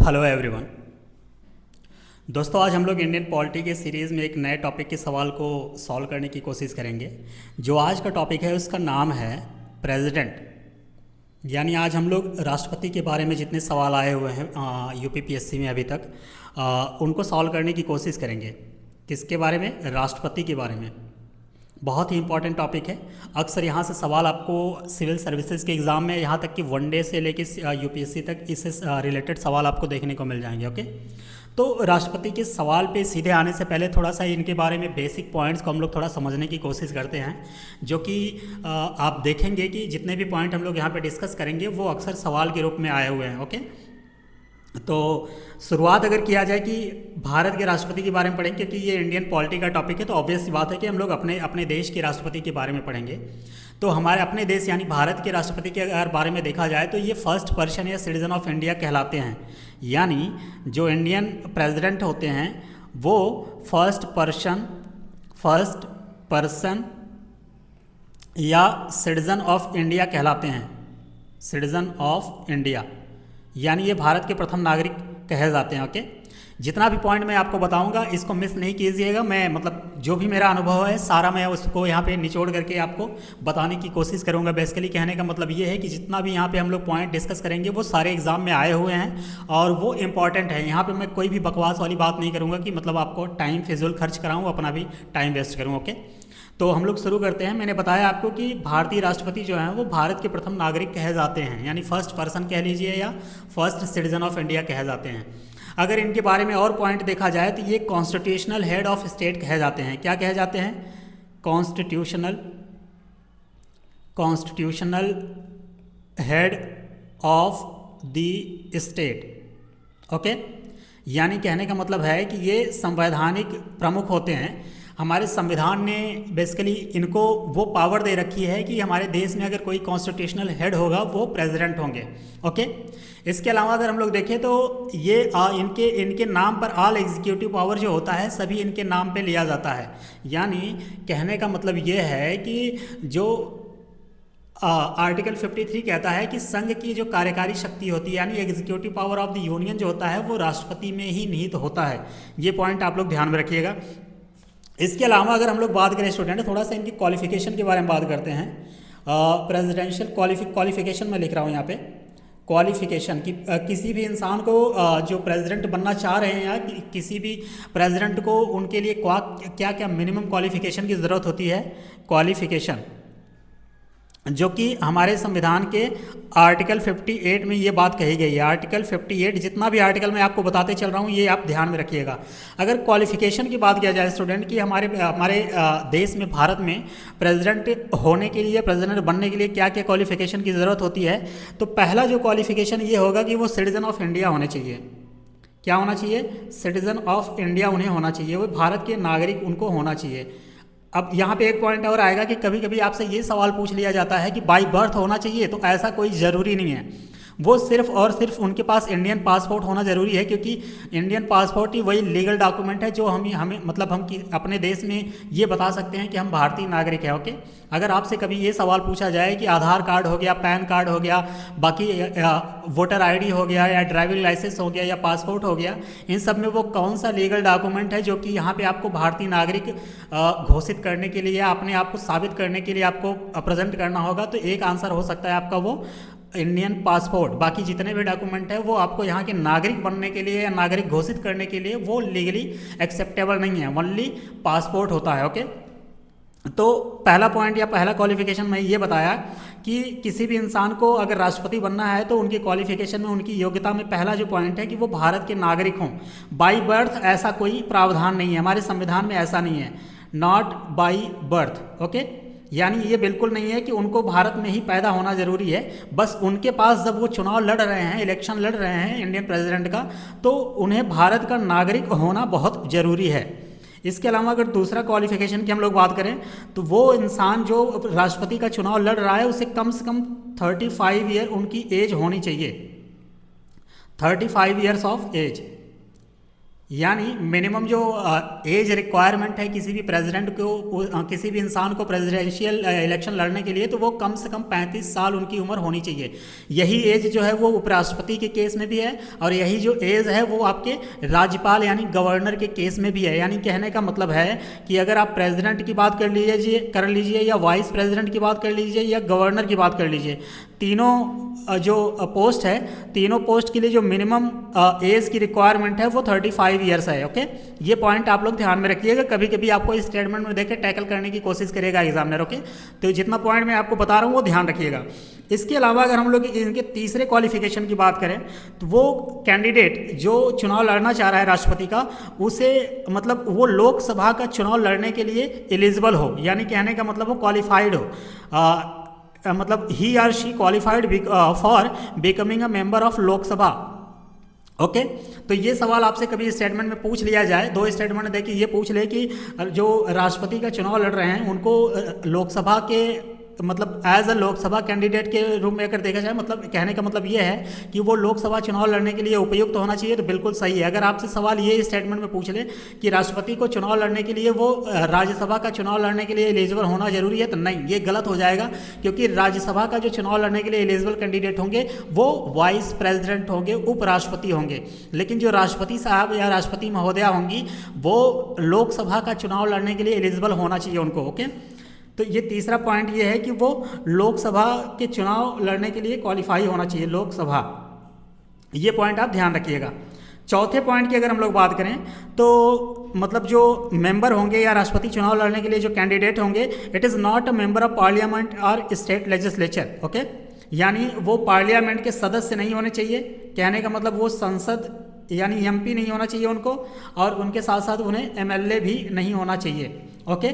Hello everyone. दोस्तों, आज हम लोग इंडियन पॉलिटी के सीरीज़ में एक नए टॉपिक के सवाल को सॉल्व करने की कोशिश करेंगे। जो आज का टॉपिक है उसका नाम है प्रेसिडेंट। यानी आज हम लोग राष्ट्रपति के बारे में जितने सवाल आए हुए हैं यूपीपीएससी में अभी तक उनको सॉल्व करने की कोशिश करेंगे। किसके बारे में? राष्ट्रपति के बारे में। बहुत ही इंपॉर्टेंट टॉपिक है। अक्सर यहाँ से सवाल आपको सिविल सर्विसेज के एग्ज़ाम में, यहाँ तक कि वनडे से लेके यूपीएससी तक इससे रिलेटेड सवाल आपको देखने को मिल जाएंगे। ओके, तो राष्ट्रपति के सवाल पे सीधे आने से पहले थोड़ा सा इनके बारे में बेसिक पॉइंट्स को हम लोग थोड़ा समझने की कोशिश करते हैं, जो कि आप देखेंगे कि जितने भी पॉइंट हम लोग यहाँ पे डिस्कस करेंगे वो अक्सर सवाल के रूप में आए हुए हैं। ओके, तो शुरुआत अगर किया जाए कि भारत के राष्ट्रपति के बारे में पढ़ेंगे, क्योंकि ये इंडियन पॉलिटी का टॉपिक है, तो ऑब्वियस सी बात है कि हम लोग अपने देश के राष्ट्रपति के बारे में पढ़ेंगे। तो हमारे अपने देश यानी भारत के राष्ट्रपति के अगर बारे में देखा जाए तो ये फर्स्ट पर्सन या सिटीजन ऑफ इंडिया कहलाते हैं। यानी जो इंडियन प्रेसिडेंट होते हैं वो फर्स्ट पर्सन या सिटीजन ऑफ इंडिया कहलाते हैं। सिटीजन ऑफ इंडिया यानी ये भारत के प्रथम नागरिक कहे जाते हैं। ओके, जितना भी पॉइंट मैं आपको बताऊंगा इसको मिस नहीं कीजिएगा। मैं मतलब जो भी मेरा अनुभव है सारा मैं उसको यहाँ पे निचोड़ करके आपको बताने की कोशिश करूँगा। बेसिकली कहने का मतलब ये है कि जितना भी यहाँ पे हम लोग पॉइंट डिस्कस करेंगे वो सारे एग्जाम में आए हुए हैं और वो इंपॉर्टेंट है। यहाँ पे मैं कोई भी बकवास वाली बात नहीं करूँगा कि मतलब आपको टाइम फिजूल खर्च कराऊँ, अपना भी टाइम वेस्ट करूँ। ओके, तो हम लोग शुरू करते हैं। मैंने बताया आपको कि भारतीय राष्ट्रपति जो हैं वो भारत के प्रथम नागरिक कहे जाते हैं, यानी फर्स्ट पर्सन कह लीजिए या फर्स्ट सिटीजन ऑफ इंडिया कहे जाते हैं। अगर इनके बारे में और पॉइंट देखा जाए तो ये कॉन्स्टिट्यूशनल हेड ऑफ स्टेट कहे जाते हैं। क्या कहे जाते हैं? Constitutional head of the state. Okay, यानी कहने का मतलब है कि ये संवैधानिक प्रमुख होते हैं। हमारे संविधान ने बेसिकली इनको वो पावर दे रखी है कि हमारे देश में अगर कोई कॉन्स्टिट्यूशनल हेड होगा वो प्रेसिडेंट होंगे। ओके, इसके अलावा अगर हम लोग देखें तो ये इनके नाम पर ऑल एग्जीक्यूटिव पावर जो होता है सभी इनके नाम पे लिया जाता है। यानी कहने का मतलब ये है कि जो आर्टिकल 53 कहता है कि संघ की जो कार्यकारी शक्ति होती है यानी executive power of the union जो होता है वो राष्ट्रपति में ही निहित होता है। ये पॉइंट आप लोग ध्यान में रखिएगा। इसके अलावा अगर हम लोग बात करें स्टूडेंट, थोड़ा सा इनकी क्वालिफिकेशन के बारे में बात करते हैं। प्रेसिडेंशियल क्वालिफिकेशन मैं लिख रहा हूँ यहाँ पे। क्वालिफिकेशन की किसी भी इंसान को जो प्रेसिडेंट बनना चाह रहे हैं या किसी भी प्रेसिडेंट को उनके लिए क्या क्या मिनिमम क्वालिफिकेशन की ज़रूरत होती है। क्वालिफिकेशन जो कि हमारे संविधान के आर्टिकल 58 में ये बात कही गई है। आर्टिकल 58 जितना भी आर्टिकल मैं आपको बताते चल रहा हूँ ये आप ध्यान में रखिएगा। अगर क्वालिफिकेशन की बात किया जाए स्टूडेंट कि हमारे देश में भारत में प्रेसिडेंट होने के लिए, प्रेसिडेंट बनने के लिए क्या क्या क्वालिफिकेशन की ज़रूरत होती है, तो पहला जो क्वालिफिकेशन ये होगा कि वो सिटीजन ऑफ इंडिया होने चाहिए। क्या होना चाहिए? सिटीजन ऑफ इंडिया उन्हें होना चाहिए, वो भारत के नागरिक उनको होना चाहिए। अब यहाँ पे एक पॉइंट और आएगा कि कभी कभी आपसे ये सवाल पूछ लिया जाता है कि बाई बर्थ होना चाहिए, तो ऐसा कोई ज़रूरी नहीं है। वो सिर्फ और सिर्फ उनके पास इंडियन पासपोर्ट होना ज़रूरी है, क्योंकि इंडियन पासपोर्ट ही वही लीगल डॉक्यूमेंट है जो हमें मतलब हम अपने देश में ये बता सकते हैं कि हम भारतीय नागरिक हैं। ओके, अगर आपसे कभी ये सवाल पूछा जाए कि आधार कार्ड हो गया, पैन कार्ड हो गया, बाकी वोटर आईडी हो गया या ड्राइविंग लाइसेंस हो गया या पासपोर्ट हो गया, इन सब में वो कौन सा लीगल डॉक्यूमेंट है जो कि यहाँ पे आपको भारतीय नागरिक घोषित करने के लिए या अपने आप को साबित करने के लिए आपको प्रेजेंट करना होगा, तो एक आंसर हो सकता है आपका वो इंडियन पासपोर्ट। बाकी जितने भी डॉक्यूमेंट है वो आपको यहाँ के नागरिक बनने के लिए या नागरिक घोषित करने के लिए वो लीगली एक्सेप्टेबल नहीं है, ओनली पासपोर्ट होता है। ओके, तो पहला पॉइंट या पहला क्वालिफिकेशन मैं ये बताया कि किसी भी इंसान को अगर राष्ट्रपति बनना है तो उनकी क्वालिफिकेशन में, उनकी योग्यता में पहला जो पॉइंट है कि वो भारत के नागरिक हों। बाई बर्थ ऐसा कोई प्रावधान नहीं है, हमारे संविधान में ऐसा नहीं है, नॉट बाई बर्थ। ओके, यानी ये बिल्कुल नहीं है कि उनको भारत में ही पैदा होना ज़रूरी है। बस उनके पास जब वो चुनाव लड़ रहे हैं, इलेक्शन लड़ रहे हैं इंडियन प्रेसिडेंट का, तो उन्हें भारत का नागरिक होना बहुत ज़रूरी है। इसके अलावा अगर दूसरा क्वालिफिकेशन की हम लोग बात करें तो वो इंसान जो राष्ट्रपति का चुनाव लड़ रहा है उसे कम से कम 35 ईयर उनकी एज होनी चाहिए। 35 ईयर्स ऑफ एज, यानी मिनिमम जो एज रिक्वायरमेंट है किसी भी प्रेसिडेंट को, किसी भी इंसान को प्रेसिडेंशियल इलेक्शन लड़ने के लिए, तो वो कम से कम 35 साल उनकी उम्र होनी चाहिए। यही एज जो है वो उपराष्ट्रपति के केस में भी है, और यही जो एज है वो आपके राज्यपाल यानी गवर्नर के केस में भी है। यानी कहने का मतलब है कि अगर आप प्रेसिडेंट की बात कर लीजिए या वाइस प्रेसिडेंट की बात कर लीजिए या गवर्नर की बात कर लीजिए, तीनों जो पोस्ट है, तीनों पोस्ट के लिए जो मिनिमम एज की रिक्वायरमेंट है वो 35 ईयर्स है। ओके, ये पॉइंट आप लोग ध्यान में रखिएगा, कभी कभी आपको इस स्टेटमेंट में देकर टैकल करने की कोशिश करेगा एग्जामिनर। ओके, तो जितना पॉइंट मैं आपको बता रहा हूँ वो ध्यान रखिएगा। इसके अलावा अगर हम लोग इनके तीसरे क्वालिफिकेशन की बात करें, तो वो कैंडिडेट जो चुनाव लड़ना चाह रहा है राष्ट्रपति का, उसे मतलब वो लोकसभा का चुनाव लड़ने के लिए एलिजिबल हो, यानी कहने का मतलब वो क्वालिफाइड हो, मतलब ही are she qualified for becoming a member of Lok Sabha. Okay, तो ये सवाल आपसे कभी स्टेटमेंट में पूछ लिया जाए, दो स्टेटमेंट देखिए, ये पूछ ले कि जो राष्ट्रपति का चुनाव लड़ रहे हैं उनको लोकसभा के मतलब एज अ लोकसभा कैंडिडेट के रूप में अगर देखा जाए, मतलब कहने का मतलब ये है कि वो लोकसभा चुनाव लड़ने के लिए उपयुक्त होना चाहिए, तो बिल्कुल सही है। अगर आपसे सवाल ये स्टेटमेंट में पूछ ले कि राष्ट्रपति को चुनाव लड़ने के लिए वो राज्यसभा का चुनाव लड़ने के लिए एलिजिबल होना जरूरी है, तो नहीं, ये गलत हो जाएगा, क्योंकि राज्यसभा का जो चुनाव लड़ने के लिए एलिजिबल कैंडिडेट होंगे वो वाइस प्रेसिडेंट होंगे, उपराष्ट्रपति होंगे, लेकिन जो राष्ट्रपति साहब या राष्ट्रपति महोदया होंगी वो लोकसभा का चुनाव लड़ने के लिए एलिजिबल होना चाहिए उनको। ओके, तो ये तीसरा पॉइंट ये है कि वो लोकसभा के चुनाव लड़ने के लिए क्वालिफाई होना चाहिए, लोकसभा, ये पॉइंट आप ध्यान रखिएगा। चौथे पॉइंट की अगर हम लोग बात करें तो मतलब जो मेंबर होंगे या राष्ट्रपति चुनाव लड़ने के लिए जो कैंडिडेट होंगे, it is not a member of parliament or state legislature. Okay, यानी वो पार्लियामेंट के सदस्य नहीं होने चाहिए, कहने का मतलब वो संसद यानी एमपी नहीं होना चाहिए उनको, और उनके साथ साथ उन्हें एमएलए भी नहीं होना चाहिए। ओके,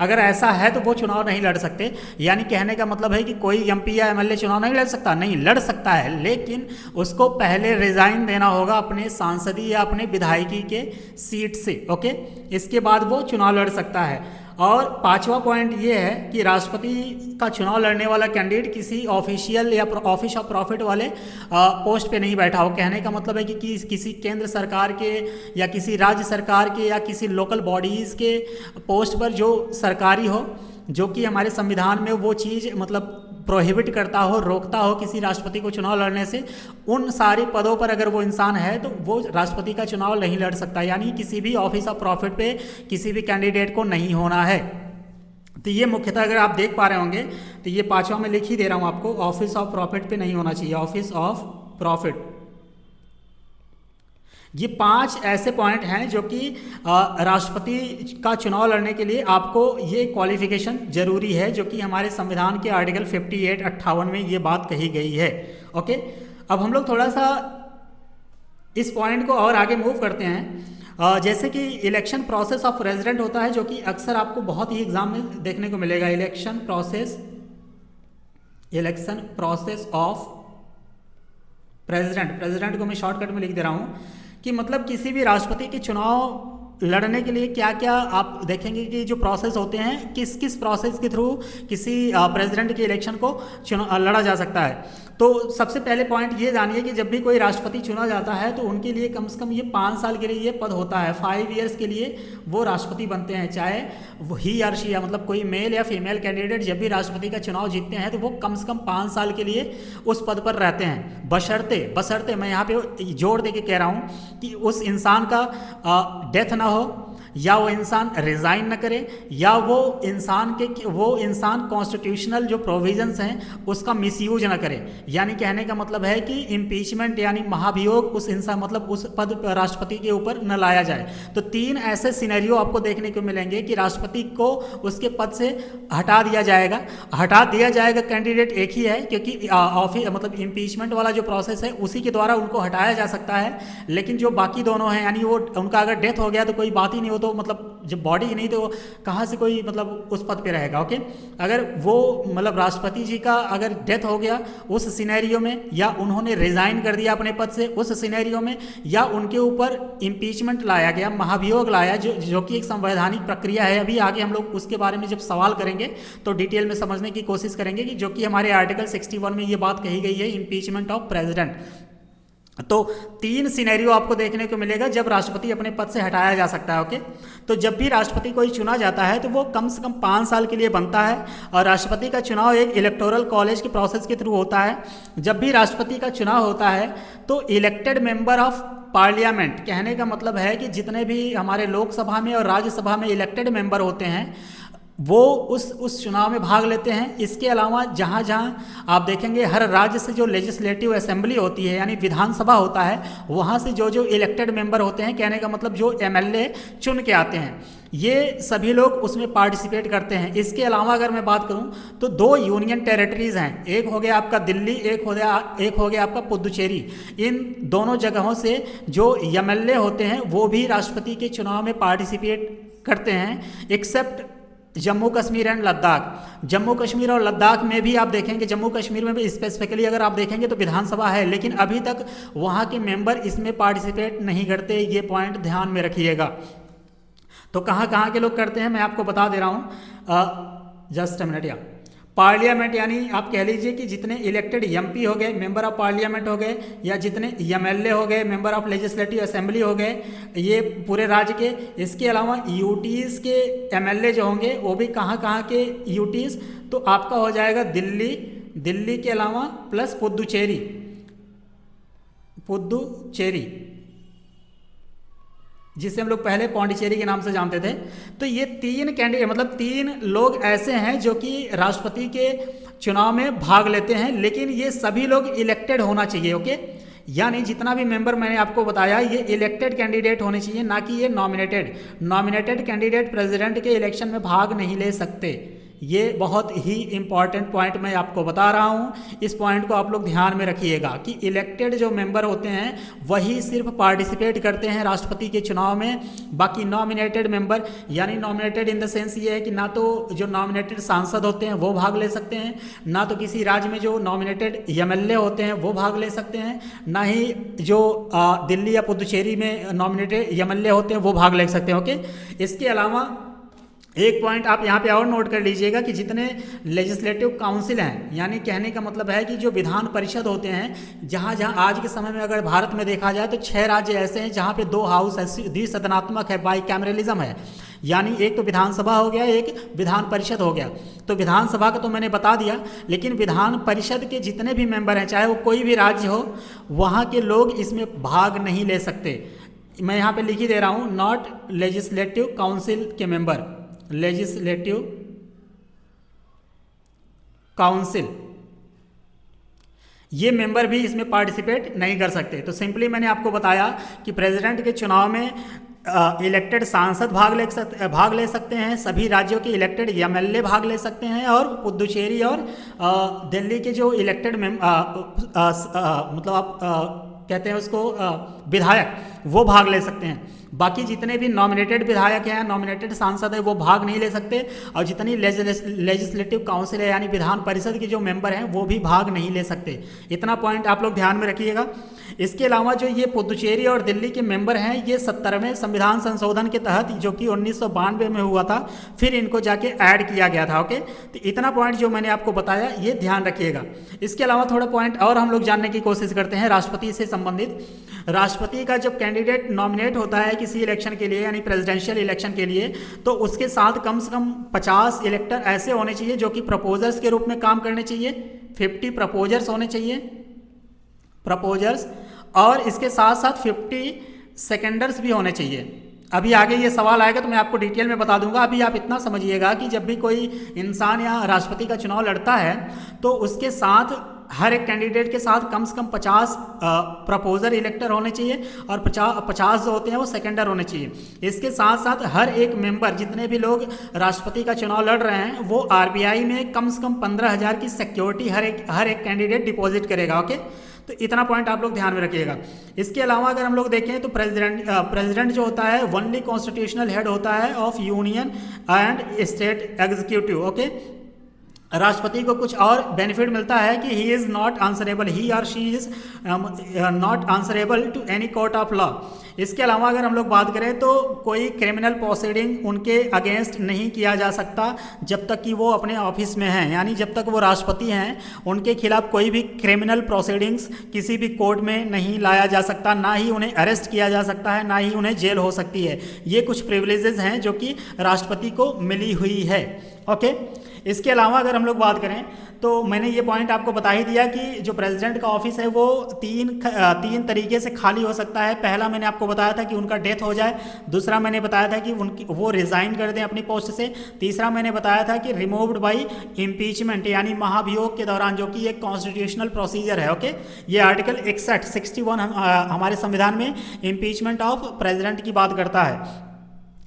अगर ऐसा है तो वो चुनाव नहीं लड़ सकते। यानी कहने का मतलब है कि कोई एमपी या एमएलए चुनाव नहीं लड़ सकता, नहीं लड़ सकता है, लेकिन उसको पहले रिजाइन देना होगा अपने सांसदीय या अपने विधायकी के सीट से। ओके, इसके बाद वो चुनाव लड़ सकता है। और पांचवा पॉइंट ये है कि राष्ट्रपति का चुनाव लड़ने वाला कैंडिडेट किसी ऑफिशियल या ऑफिस ऑफ प्रॉफिट वाले पोस्ट पे नहीं बैठा हो, कहने का मतलब है कि किसी केंद्र सरकार के या किसी राज्य सरकार के या किसी लोकल बॉडीज़ के पोस्ट पर जो सरकारी हो, जो कि हमारे संविधान में वो चीज़ मतलब प्रोहिबिट करता हो, रोकता हो किसी राष्ट्रपति को चुनाव लड़ने से, उन सारे पदों पर अगर वो इंसान है तो वो राष्ट्रपति का चुनाव नहीं लड़ सकता। यानी किसी भी ऑफिस ऑफ प्रॉफिट पे किसी भी कैंडिडेट को नहीं होना है। तो ये मुख्यतः अगर आप देख पा रहे होंगे तो ये पांचवा में लिख ही दे रहा हूँ आपको, ऑफिस ऑफ प्रॉफिट पे नहीं होना चाहिए, ऑफिस ऑफ प्रॉफिट। ये 5 ऐसे पॉइंट हैं जो कि राष्ट्रपति का चुनाव लड़ने के लिए आपको ये क्वालिफिकेशन जरूरी है, जो कि हमारे संविधान के आर्टिकल 58 में ये बात कही गई है। ओके, अब हम लोग थोड़ा सा इस पॉइंट को और आगे मूव करते हैं। जैसे कि इलेक्शन प्रोसेस ऑफ प्रेसिडेंट होता है, जो कि अक्सर आपको बहुत ही एग्जाम में देखने को मिलेगा। इलेक्शन प्रोसेस ऑफ प्रेसिडेंट को मैं शॉर्टकट में लिख दे रहा हूँ कि मतलब किसी भी राष्ट्रपति के चुनाव लड़ने के लिए क्या क्या आप देखेंगे कि जो प्रोसेस होते हैं, किस किस प्रोसेस के थ्रू किसी प्रेसिडेंट के इलेक्शन को लड़ा जा सकता है। तो सबसे पहले पॉइंट ये जानिए कि जब भी कोई राष्ट्रपति चुना जाता है तो उनके लिए कम से कम ये 5 साल के लिए ये पद होता है, 5 ईयर्स के लिए वो राष्ट्रपति बनते हैं। चाहे वो ही या शी या मतलब कोई मेल या फीमेल कैंडिडेट जब भी राष्ट्रपति का चुनाव जीतते हैं तो वो कम से कम 5 साल के लिए उस पद पर रहते हैं, बशर्ते मैं यहाँ पे जोर दे के कह रहा हूँ कि उस इंसान का डेथ ना हो, या वो इंसान रिजाइन न करे, या वो इंसान कॉन्स्टिट्यूशनल जो प्रोविजंस हैं उसका मिसयूज न करे। यानी कहने का मतलब है कि इम्पीचमेंट यानी महाभियोग उस इंसान मतलब उस पद पर राष्ट्रपति के ऊपर न लाया जाए। तो 3 ऐसे सिनेरियो आपको देखने को मिलेंगे कि राष्ट्रपति को उसके पद से हटा दिया जाएगा। कैंडिडेट एक ही है, क्योंकि ऑफिस मतलब इम्पीचमेंट वाला जो प्रोसेस है उसी के द्वारा उनको हटाया जा सकता है। लेकिन जो बाकी दोनों हैं यानी वो उनका अगर डेथ हो गया तो कोई बात ही नहीं हो, तो मतलब जब बॉडी ही नहीं तो कहाँ से कोई मतलब उस पद पे रहेगा। ओके, अगर वो मतलब राष्ट्रपति जी का अगर डेथ हो गया उस सिनेरियो में, या उन्होंने रिजाइन कर दिया अपने पद से उस सिनेरियो में, या उनके ऊपर इम्पीचमेंट लाया गया, महाभियोग लाया, जो कि एक संवैधानिक प्रक्रिया है। अभी आगे हम लोग उसके बारे में जब सवाल करेंगे तो डिटेल में समझने की कोशिश करेंगे कि जो कि हमारे आर्टिकल 61 में ये बात कही गई है, इम्पीचमेंट ऑफ प्रेसिडेंट। तो 3 सिनेरियो आपको देखने को मिलेगा जब राष्ट्रपति अपने पद से हटाया जा सकता है। ओके, तो जब भी राष्ट्रपति कोई चुना जाता है तो वो कम से कम 5 साल के लिए बनता है और राष्ट्रपति का चुनाव एक इलेक्टोरल कॉलेज के प्रोसेस के थ्रू होता है। जब भी राष्ट्रपति का चुनाव होता है तो इलेक्टेड मेंबर ऑफ पार्लियामेंट, कहने का मतलब है कि जितने भी हमारे लोकसभा में और राज्यसभा में इलेक्टेड मेंबर होते हैं वो उस चुनाव में भाग लेते हैं। इसके अलावा जहाँ जहाँ आप देखेंगे हर राज्य से जो लेजिस्लेटिव असेंबली होती है यानी विधानसभा होता है, वहाँ से जो जो इलेक्टेड मेंबर होते हैं, कहने का मतलब जो एमएलए चुन के आते हैं, ये सभी लोग उसमें पार्टिसिपेट करते हैं। इसके अलावा अगर मैं बात करूं तो 2 यूनियन टेरिटरीज हैं, एक हो गया आपका दिल्ली, एक हो गया आपका पुदुचेरी। इन दोनों जगहों से जो एमएलए होते हैं वो भी राष्ट्रपति के चुनाव में पार्टिसिपेट करते हैं, एक्सेप्ट जम्मू कश्मीर एंड लद्दाख। जम्मू कश्मीर और लद्दाख में भी आप देखेंगे, जम्मू कश्मीर में भी स्पेसिफिकली अगर आप देखेंगे तो विधानसभा है, लेकिन अभी तक वहाँ के मेंबर इसमें पार्टिसिपेट नहीं करते। ये पॉइंट ध्यान में रखिएगा। तो कहाँ कहाँ के लोग करते हैं मैं आपको बता दे रहा हूँ, जस्ट अ मिनट। या पार्लियामेंट यानी आप कह लीजिए कि जितने इलेक्टेड एमपी हो गए, मेंबर ऑफ पार्लियामेंट हो गए, या जितने एमएलए हो गए, मेंबर ऑफ लेजिस्लेटिव असेंबली हो गए, ये पूरे राज्य के। इसके अलावा यूटीज़ के एमएलए जो होंगे वो भी कहाँ कहाँ के यूटीज़, तो आपका हो जाएगा दिल्ली के अलावा प्लस पुदुचेरी, जिसे हम लोग पहले पौंडीचेरी के नाम से जानते थे। तो ये 3 कैंडिडेट मतलब 3 लोग ऐसे हैं जो कि राष्ट्रपति के चुनाव में भाग लेते हैं, लेकिन ये सभी लोग इलेक्टेड होना चाहिए। ओके, यानी जितना भी मेंबर मैंने आपको बताया ये इलेक्टेड कैंडिडेट होने चाहिए, ना कि ये नॉमिनेटेड कैंडिडेट प्रेसिडेंट के इलेक्शन में भाग नहीं ले सकते। ये बहुत ही इंपॉर्टेंट पॉइंट मैं आपको बता रहा हूँ। इस पॉइंट को आप लोग ध्यान में रखिएगा कि इलेक्टेड जो मेंबर होते हैं वही सिर्फ पार्टिसिपेट करते हैं राष्ट्रपति के चुनाव में। बाकी नॉमिनेटेड मेंबर, यानी नॉमिनेटेड इन द सेंस ये है कि ना तो जो नॉमिनेटेड सांसद होते हैं वो भाग ले सकते हैं, ना तो किसी राज्य में जो नॉमिनेटेड एमएलए होते हैं वो भाग ले सकते हैं, ना ही जो दिल्ली या पुदुचेरी में नॉमिनेटेड एमएलए होते हैं वो भाग ले सकते हैं। ओके, इसके अलावा एक पॉइंट आप यहाँ पे और नोट कर लीजिएगा कि जितने लेजिस्लेटिव काउंसिल हैं, यानी कहने का मतलब है कि जो विधान परिषद होते हैं, जहाँ जहाँ आज के समय में अगर भारत में देखा जाए तो 6 राज्य ऐसे हैं जहाँ पे 2 हाउस है, द्विसदनात्मक है, बाईकैमरलिज्म है। यानी एक तो विधानसभा हो गया, एक विधान परिषद हो गया। तो विधानसभा का तो मैंने बता दिया, लेकिन विधान परिषद के जितने भी मेंबर हैं, चाहे वो कोई भी राज्य हो, वहाँ के लोग इसमें भाग नहीं ले सकते। मैं यहाँ पे लिख ही दे रहा हूँ, नॉट लेजिस्लेटिव काउंसिल के मेंबर, लेजिस्लेटिव काउंसिल, ये मेंबर भी इसमें पार्टिसिपेट नहीं कर सकते। तो सिंपली मैंने आपको बताया कि प्रेसिडेंट के चुनाव में इलेक्टेड सांसद भाग ले सकते हैं, सभी राज्यों के इलेक्टेड एमएलए भाग ले सकते हैं, और पुदुचेरी और दिल्ली के जो इलेक्टेड मतलब आप कहते हैं उसको विधायक, वो भाग ले सकते हैं। बाकी जितने भी नॉमिनेटेड विधायक हैं, नॉमिनेटेड सांसद हैं, वो भाग नहीं ले सकते। और जितनी लेजिस्लेटिव काउंसिल है यानी विधान परिषद के जो मेंबर हैं वो भी भाग नहीं ले सकते। इतना पॉइंट आप लोग ध्यान में रखिएगा। इसके अलावा जो ये पुदुचेरी और दिल्ली के मेंबर हैं, ये 70वें संविधान संशोधन के तहत, जो कि 1992 में हुआ था, फिर इनको जाके ऐड किया गया था। ओके, तो इतना पॉइंट जो मैंने आपको बताया ये ध्यान रखिएगा। इसके अलावा थोड़ा पॉइंट और हम लोग जानने की कोशिश करते हैं राष्ट्रपति से संबंधित। राष्ट्रपति का जब कैंडिडेट नॉमिनेट होता है किसी इलेक्शन के लिए, यानी प्रेसिडेंशियल इलेक्शन के लिए, तो उसके साथ कम से कम 50 इलेक्टर ऐसे होने चाहिए जो कि प्रपोजर्स के रूप में काम करने चाहिए। 50 प्रपोजर्स होने चाहिए, प्रपोजर्स, और इसके साथ साथ 50 सेकेंडर्स भी होने चाहिए। अभी आगे ये सवाल आएगा तो मैं आपको डिटेल में बता दूंगा। अभी आप इतना समझिएगा कि जब भी कोई इंसान या राष्ट्रपति का चुनाव लड़ता है तो उसके साथ, हर एक कैंडिडेट के साथ कम से कम 50 प्रपोजर इलेक्टर होने चाहिए, और 50 जो होते हैं वो सेकेंडर होने चाहिए। इसके साथ साथ हर एक मेंबर, जितने भी लोग राष्ट्रपति का चुनाव लड़ रहे हैं, वो आरबीआई में कम से कम 15,000 की सिक्योरिटी हर एक कैंडिडेट डिपॉजिट करेगा। ओके, तो इतना पॉइंट आप लोग ध्यान में रखिएगा। इसके अलावा अगर हम लोग देखें तो प्रेसिडेंट जो होता है ओनली कॉन्स्टिट्यूशनल हेड होता है of union and state executive. Okay, राष्ट्रपति को कुछ और बेनिफिट मिलता है कि he is not answerable, he or she is not answerable to any court of law. इसके अलावा अगर हम लोग बात करें तो कोई क्रिमिनल प्रोसीडिंग उनके अगेंस्ट नहीं किया जा सकता जब तक कि वो अपने ऑफिस में हैं, यानी जब तक वो राष्ट्रपति हैं उनके खिलाफ कोई भी क्रिमिनल प्रोसीडिंग्स किसी भी कोर्ट में नहीं लाया जा सकता, ना ही उन्हें अरेस्ट किया जा सकता है, ना ही उन्हें जेल हो सकती है। ये कुछ प्रिविलेजेस हैं जो कि राष्ट्रपति को मिली हुई है। ओके, इसके अलावा अगर हम लोग बात करें तो मैंने ये पॉइंट आपको बता ही दिया कि जो प्रेसिडेंट का ऑफिस है वो तीन तरीके से खाली हो सकता है। पहला मैंने आपको बताया था कि उनका डेथ हो जाए, दूसरा मैंने बताया था कि वो रिज़ाइन कर दें अपनी पोस्ट से, तीसरा मैंने बताया था कि रिमूव्ड बाय इम्पीचमेंट यानी महाभियोग के दौरान, जो कि एक कॉन्स्टिट्यूशनल प्रोसीजर है। ओके, ये आर्टिकल 61 हमारे संविधान में इम्पीचमेंट ऑफ प्रेसिडेंट की बात करता है।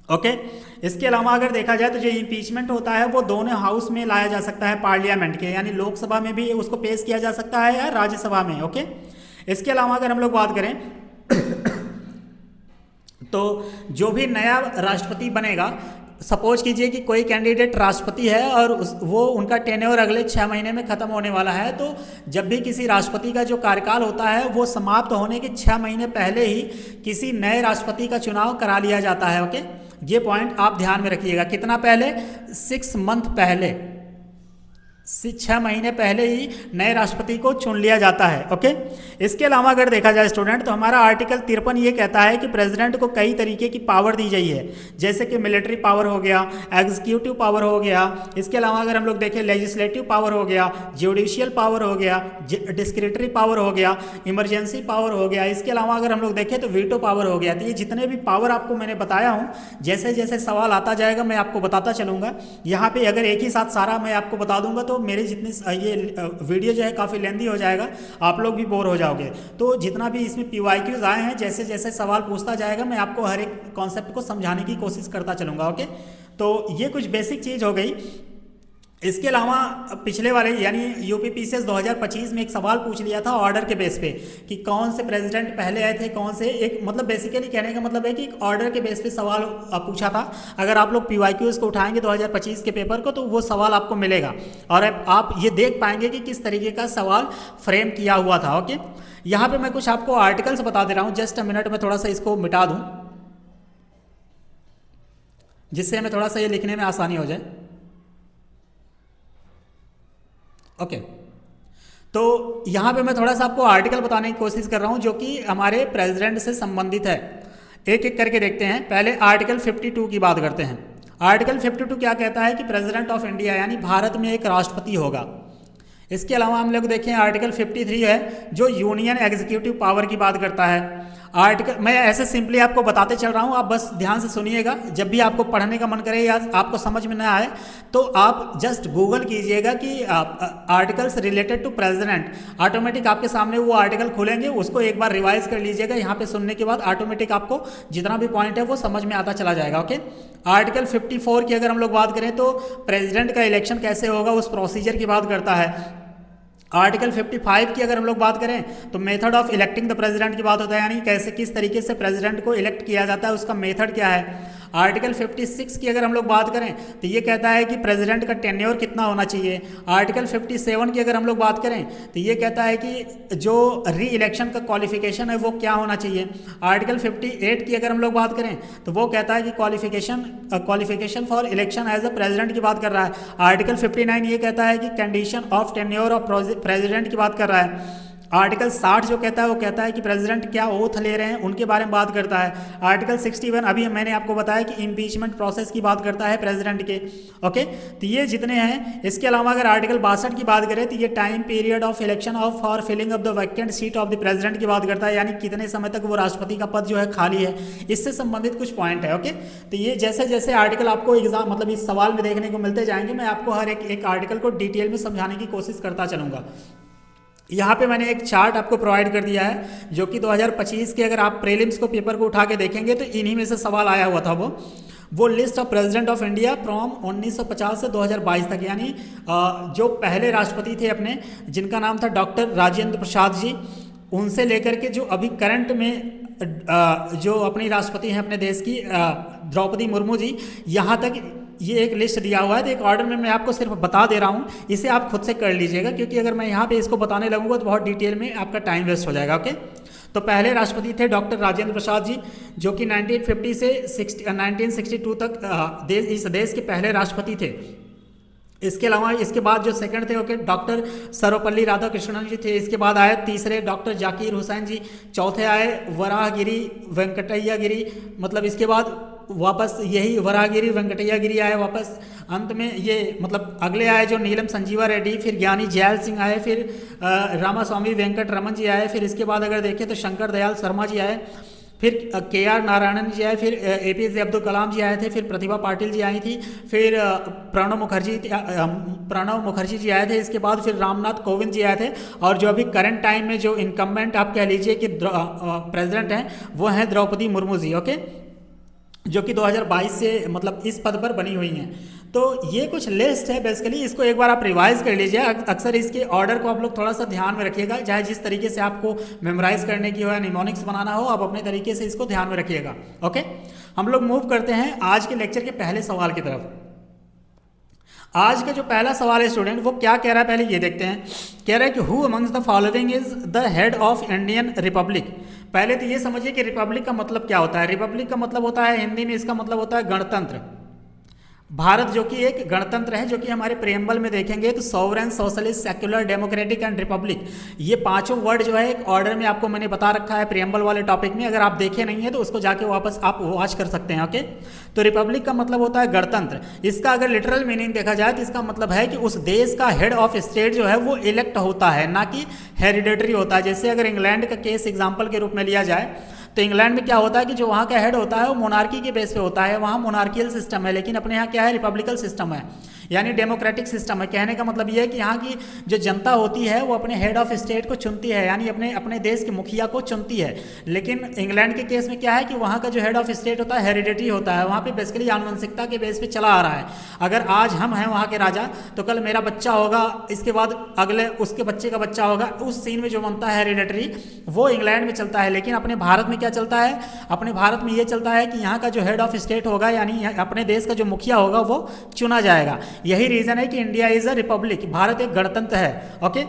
ओके, इसके अलावा अगर देखा जाए तो जो इम्पीचमेंट होता है वो दोनों हाउस में लाया जा सकता है पार्लियामेंट के, यानी लोकसभा में भी उसको पेश किया जा सकता है या राज्यसभा में। ओके, इसके अलावा अगर हम लोग बात करें तो जो भी नया राष्ट्रपति बनेगा, सपोज कीजिए कि कोई कैंडिडेट राष्ट्रपति है और वो उनका टेन्योर अगले 6 महीने में ख़त्म होने वाला है, तो जब भी किसी राष्ट्रपति का जो कार्यकाल होता है वो समाप्त होने के 6 महीने पहले ही किसी नए राष्ट्रपति का चुनाव करा लिया जाता है। ओके, ये पॉइंट आप ध्यान में रखिएगा। कितना पहले? 6 मंथ पहले, 6 महीने पहले ही नए राष्ट्रपति को चुन लिया जाता है। ओके, इसके अलावा अगर देखा जाए स्टूडेंट तो हमारा आर्टिकल 53 ये कहता है कि प्रेसिडेंट को कई तरीके की पावर दी गई है, जैसे कि मिलिट्री पावर हो गया, एग्जीक्यूटिव पावर हो गया, इसके अलावा अगर हम लोग देखें लेजिस्लेटिव पावर हो गया, जुडिशियल पावर हो गया, डिस्क्रिटरी पावर हो गया, इमरजेंसी पावर हो गया, इसके अलावा अगर हम लोग देखें तो वीटो पावर हो गया। तो ये जितने भी पावर आपको मैंने बताया हूँ, जैसे जैसे सवाल आता जाएगा मैं आपको बताता चलूँगा। यहाँ पर अगर एक ही साथ सारा मैं आपको बता दूंगा तो मेरे जितनी ये वीडियो जो है काफ़ी लेंदी हो जाएगा, आप लोग भी बोर हो जाओगे। तो जितना भी इसमें PYQs आए हैं, जैसे जैसे सवाल पूछता जाएगा मैं आपको हर एक कॉन्सेप्ट को समझाने की कोशिश करता चलूँगा। ओके, तो ये कुछ बेसिक चीज़ हो गई। इसके अलावा पिछले वाले यानी UPPCS 2025 में एक सवाल पूछ लिया था ऑर्डर के बेस पे कि कौन से प्रेसिडेंट पहले आए थे, कौन से, एक मतलब बेसिकली कहने का मतलब है कि एक ऑर्डर के बेस पे सवाल पूछा था। अगर आप लोग PYQs को उठाएंगे 2025 के पेपर को तो वो सवाल आपको मिलेगा और आप ये देख पाएंगे कि किस तरीके का सवाल फ्रेम किया हुआ था। ओके, यहाँ पर मैं कुछ आपको आर्टिकल्स बता दे रहा हूँ, जस्ट अ मिनट में थोड़ा सा इसको मिटा दूँ जिससे हमें थोड़ा सा ये लिखने में आसानी हो जाए। ओके, तो यहाँ पे मैं थोड़ा सा आपको आर्टिकल बताने की कोशिश कर रहा हूँ जो कि हमारे प्रेसिडेंट से संबंधित है। एक एक करके देखते हैं। पहले आर्टिकल 52 की बात करते हैं। आर्टिकल 52 क्या कहता है कि प्रेसिडेंट ऑफ इंडिया यानी भारत में एक राष्ट्रपति होगा। इसके अलावा हम लोग देखें आर्टिकल 53 है जो यूनियन एग्जीक्यूटिव पावर की बात करता है। आर्टिकल मैं ऐसे सिंपली आपको बताते चल रहा हूँ, आप बस ध्यान से सुनिएगा। जब भी आपको पढ़ने का मन करे या आपको समझ में ना आए तो आप जस्ट गूगल कीजिएगा कि articles related to president, automatic आपके सामने वो आर्टिकल खुलेंगे, उसको एक बार रिवाइज कर लीजिएगा। यहाँ पे सुनने के बाद ऑटोमेटिक आपको जितना भी पॉइंट है वो समझ में आता चला जाएगा। ओके, आर्टिकल 54 की अगर हम लोग बात करें तो प्रेसिडेंट का इलेक्शन कैसे होगा उस प्रोसीजर की बात करता है। आर्टिकल 55 की अगर हम लोग बात करें तो method of electing the president की बात होता है, यानी कैसे किस तरीके से प्रेसिडेंट को इलेक्ट किया जाता है, उसका मेथड क्या है। आर्टिकल 56 की अगर हम लोग बात करें तो ये कहता है कि प्रेसिडेंट का टेन्योर कितना होना चाहिए। आर्टिकल 57 की अगर हम लोग बात करें तो ये कहता है कि जो री इलेक्शन का क्वालिफिकेशन है वो क्या होना चाहिए। आर्टिकल 58 की अगर हम लोग बात करें तो वो कहता है कि qualification for election as a president की बात कर रहा है। आर्टिकल 59 ये कहता है कि condition of tenure of president की बात कर रहा है। आर्टिकल 60 जो कहता है वो कहता है कि प्रेसिडेंट क्या ओथ ले रहे हैं उनके बारे में बात करता है। आर्टिकल 61 अभी मैंने आपको बताया कि इम्पीचमेंट प्रोसेस की बात करता है प्रेसिडेंट के। ओके, तो ये जितने हैं। इसके अलावा अगर आर्टिकल 62 की बात करें तो ये time period of election of for filling of the vacant seat of the president की बात करता है, यानी कितने समय तक वो राष्ट्रपति का पद जो है खाली है, इससे संबंधित कुछ पॉइंट है। ओके, तो ये जैसे जैसे आर्टिकल आपको एग्जाम मतलब इस सवाल में देखने को मिलते जाएंगे, मैं आपको हर एक आर्टिकल को डिटेल में समझाने की कोशिश करता चलूँगा। यहाँ पे मैंने एक चार्ट आपको प्रोवाइड कर दिया है जो कि 2025 के अगर आप प्रीलिम्स को पेपर को उठा के देखेंगे तो इन्हीं में से सवाल आया हुआ था। वो list of president of India from 1950 से 2022 तक, यानी जो पहले राष्ट्रपति थे अपने, जिनका नाम था डॉक्टर राजेंद्र प्रसाद जी, उनसे लेकर के जो अभी करंट में जो अपनी राष्ट्रपति हैं अपने देश की द्रौपदी मुर्मू जी, यहाँ तक ये एक लिस्ट दिया हुआ है, तो एक ऑर्डर में मैं आपको सिर्फ बता दे रहा हूँ, इसे आप खुद से कर लीजिएगा, क्योंकि अगर मैं यहाँ पे इसको बताने लगूंगा तो बहुत डिटेल में आपका टाइम वेस्ट हो जाएगा। ओके, तो पहले राष्ट्रपति थे डॉक्टर राजेंद्र प्रसाद जी, जो कि 1950 से 1962 तक इस देश के पहले राष्ट्रपति थे। इसके अलावा इसके बाद जो सेकंड थे ओके डॉक्टर सर्वपल्ली राधाकृष्णन जी थे। इसके बाद आए तीसरे डॉक्टर जाकिर हुसैन जी, चौथे आए वराहगिरी वेंकटैया गिरी, मतलब इसके बाद वापस यही वराहगिरी वेंकटैया गिरी आए वापस। अंत में ये मतलब अगले आए जो नीलम संजीवा रेड्डी, फिर ज्ञानी जैल सिंह आए, फिर रामास्वामी वेंकट रमन जी आए, फिर इसके बाद अगर देखें तो शंकर दयाल शर्मा जी आए, फिर KR नारायणन जी आए, फिर APJ अब्दुल कलाम जी आए थे, फिर प्रतिभा पाटिल जी आई थी, फिर प्रणब मुखर्जी जी आए थे। इसके बाद फिर रामनाथ कोविंद जी आए थे, और जो अभी करंट टाइम में जो इनकम्बेंट आप कह लीजिए कि प्रेसिडेंट हैं वो हैं द्रौपदी मुर्मू जी। ओके, जो कि 2022 से मतलब इस पद पर बनी हुई हैं। तो ये कुछ लिस्ट है बेसिकली, इसको एक बार आप रिवाइज कर लीजिए। अक्सर इसके ऑर्डर को आप लोग थोड़ा सा ध्यान में रखिएगा, चाहे जिस तरीके से आपको मेमोराइज करने की हो या निमोनिक्स बनाना हो, आप अपने तरीके से इसको ध्यान में रखिएगा। ओके, हम लोग मूव करते हैं आज के लेक्चर के पहले सवाल की तरफ। आज का जो पहला सवाल है स्टूडेंट, वो क्या कह रहा है पहले ये देखते हैं। कह रहा है कि who amongst the following is the head of Indian Republic. पहले तो ये समझिए कि रिपब्लिक का मतलब क्या होता है। रिपब्लिक का मतलब होता है हिंदी में, इसका मतलब होता है गणतंत्र। भारत जो कि एक गणतंत्र है, जो कि हमारे प्रेम्बल में देखेंगे तो sovereign, socialist, secular, democratic and Republic, ये पांचों वर्ड जो है एक ऑर्डर में आपको मैंने बता रखा है प्रेम्बल वाले टॉपिक में। अगर आप देखे नहीं है तो उसको जाके वापस आप वॉच कर सकते हैं। ओके, तो रिपब्लिक का मतलब होता है गणतंत्र। इसका अगर लिटरल मीनिंग देखा जाए तो इसका मतलब है कि उस देश का हेड ऑफ स्टेट जो है वो इलेक्ट होता है, ना कि हेरिडेटरी होता है। जैसे अगर इंग्लैंड का केस एग्जाम्पल के रूप में लिया जाए तो इंग्लैंड में क्या होता है कि जो वहाँ का हेड होता है वो मोनार्की के बेस पे होता है, वहाँ मोनार्कियल सिस्टम है। लेकिन अपने यहाँ क्या है, रिपब्लिकल सिस्टम है, यानी डेमोक्रेटिक सिस्टम है। कहने का मतलब ये है कि यहाँ की जो जनता होती है वो अपने हेड ऑफ स्टेट को चुनती है, यानी अपने देश के मुखिया को चुनती है। लेकिन इंग्लैंड के केस में क्या है कि वहाँ का जो हेड ऑफ स्टेट होता है हेरिडेटरी होता है, वहाँ पे बेसिकली आनुवंशिकता के बेस पे चला आ रहा है। अगर आज हम हैं वहाँ के राजा तो कल मेरा बच्चा होगा, इसके बाद अगले उसके बच्चे का बच्चा होगा। उस सीन में जो बनता है हेरिडेटरी वो इंग्लैंड में चलता है। लेकिन अपने भारत में क्या चलता है, अपने भारत में ये चलता है कि यहाँ का जो हेड ऑफ स्टेट होगा, यानी अपने देश का जो मुखिया होगा वो चुना जाएगा। यही रीजन है कि India is a republic, Bharat एक गणतंत्र है। ओके,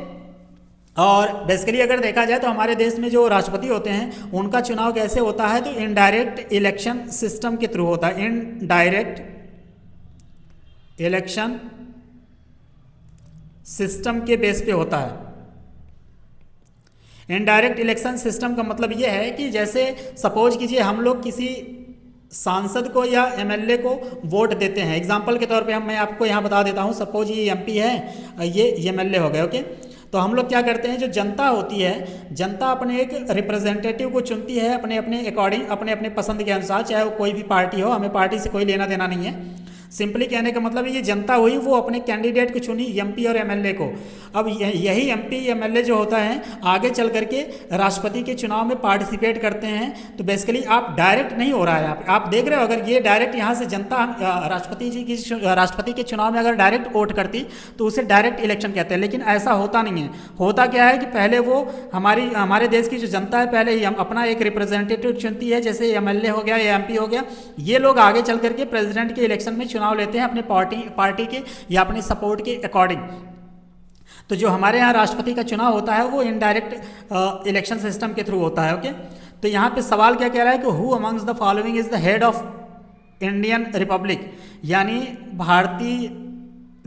और बेसिकली अगर देखा जाए तो हमारे देश में जो राष्ट्रपति होते हैं उनका चुनाव कैसे होता है, तो इनडायरेक्ट इलेक्शन सिस्टम के थ्रू होता है। इनडायरेक्ट इलेक्शन सिस्टम के बेस पे होता है। इनडायरेक्ट इलेक्शन सिस्टम का मतलब यह है कि जैसे सपोज कीजिए हम लोग किसी सांसद को या MLA को वोट देते हैं। एग्जाम्पल के तौर पे मैं आपको यहाँ बता देता हूँ, सपोज ये MP है, ये MLA हो गए। ओके, तो हम लोग क्या करते हैं, जो जनता होती है, जनता अपने एक रिप्रेजेंटेटिव को चुनती है अपने अपने अकॉर्डिंग, अपने अपने पसंद के अनुसार, चाहे वो कोई भी पार्टी हो। हमें पार्टी से कोई लेना देना नहीं है। सिंपली कहने का मतलब ये जनता हुई वो अपने कैंडिडेट को चुनी, MP और MLA को। अब यही MP MLA जो होता है आगे चल करके राष्ट्रपति के चुनाव में पार्टिसिपेट करते हैं। तो बेसिकली आप डायरेक्ट नहीं हो रहा है, आप देख रहे हो। अगर ये डायरेक्ट यहाँ से जनता राष्ट्रपति के चुनाव में अगर डायरेक्ट वोट करती तो उसे डायरेक्ट इलेक्शन कहते हैं। लेकिन ऐसा होता नहीं है। होता क्या है कि पहले वो हमारे देश की जो जनता है पहले ही अपना एक रिप्रेजेंटेटिव चुनती है, जैसे MLA हो गया या MP हो गया। ये लोग आगे चल करके प्रेसिडेंट के इलेक्शन में चुनाव लेते हैं अपने पार्टी के या अपने सपोर्ट के अकॉर्डिंग। तो जो हमारे यहाँ राष्ट्रपति का चुनाव होता है वो इनडायरेक्ट इलेक्शन सिस्टम के थ्रू होता है। ओके, तो यहाँ पे सवाल क्या कह रहा है कि who amongst the following is the head of Indian Republic, यानी भारतीय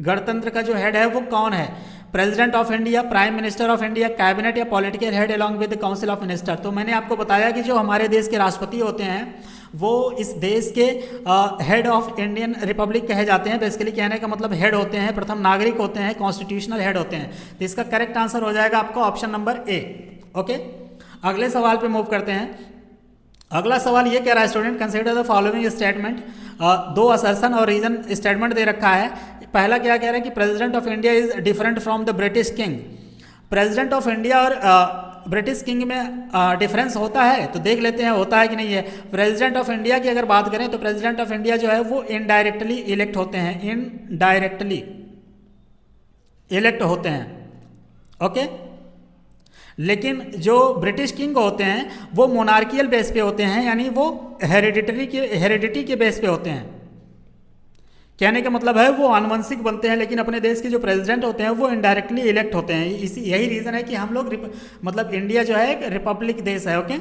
गणतंत्र का जो हेड है वो कौन है। President of India, prime minister of India, cabinet या political head along with the council of minister. तो मैंने आपको बताया कि जो हमारे देश के राष्ट्रपति होते हैं वो इस देश के हेड ऑफ इंडियन रिपब्लिक कहे जाते हैं। बेसिकली कहने का मतलब हेड होते हैं, प्रथम नागरिक होते हैं, कॉन्स्टिट्यूशनल हेड होते हैं। तो इसका करेक्ट आंसर हो जाएगा आपका ऑप्शन नंबर A। ओके, अगले सवाल पे मूव करते हैं। अगला सवाल ये कह रहा है student, consider the following statement. दो असर्शन और रीजन स्टेटमेंट दे रखा है। पहला क्या कह रहा है कि president of India is different from the British king. President of India और ब्रिटिश किंग में डिफरेंस होता है, तो देख लेते हैं होता है कि नहीं है। प्रेसिडेंट ऑफ इंडिया की अगर बात करें तो प्रेसिडेंट ऑफ इंडिया जो है वो इनडायरेक्टली इलेक्ट होते हैं, इनडायरेक्टली इलेक्ट होते हैं। ओके, लेकिन जो ब्रिटिश किंग होते हैं वो मोनार्कियल बेस पे होते हैं, यानी वो हेरिडिटी के बेस पे होते हैं। कहने का मतलब है वो आनुवंशिक बनते हैं, लेकिन अपने देश के जो प्रेसिडेंट होते हैं वो इनडायरेक्टली इलेक्ट होते हैं। इसी यही रीज़न है कि हम लोग मतलब इंडिया जो है एक रिपब्लिक देश है। ओके,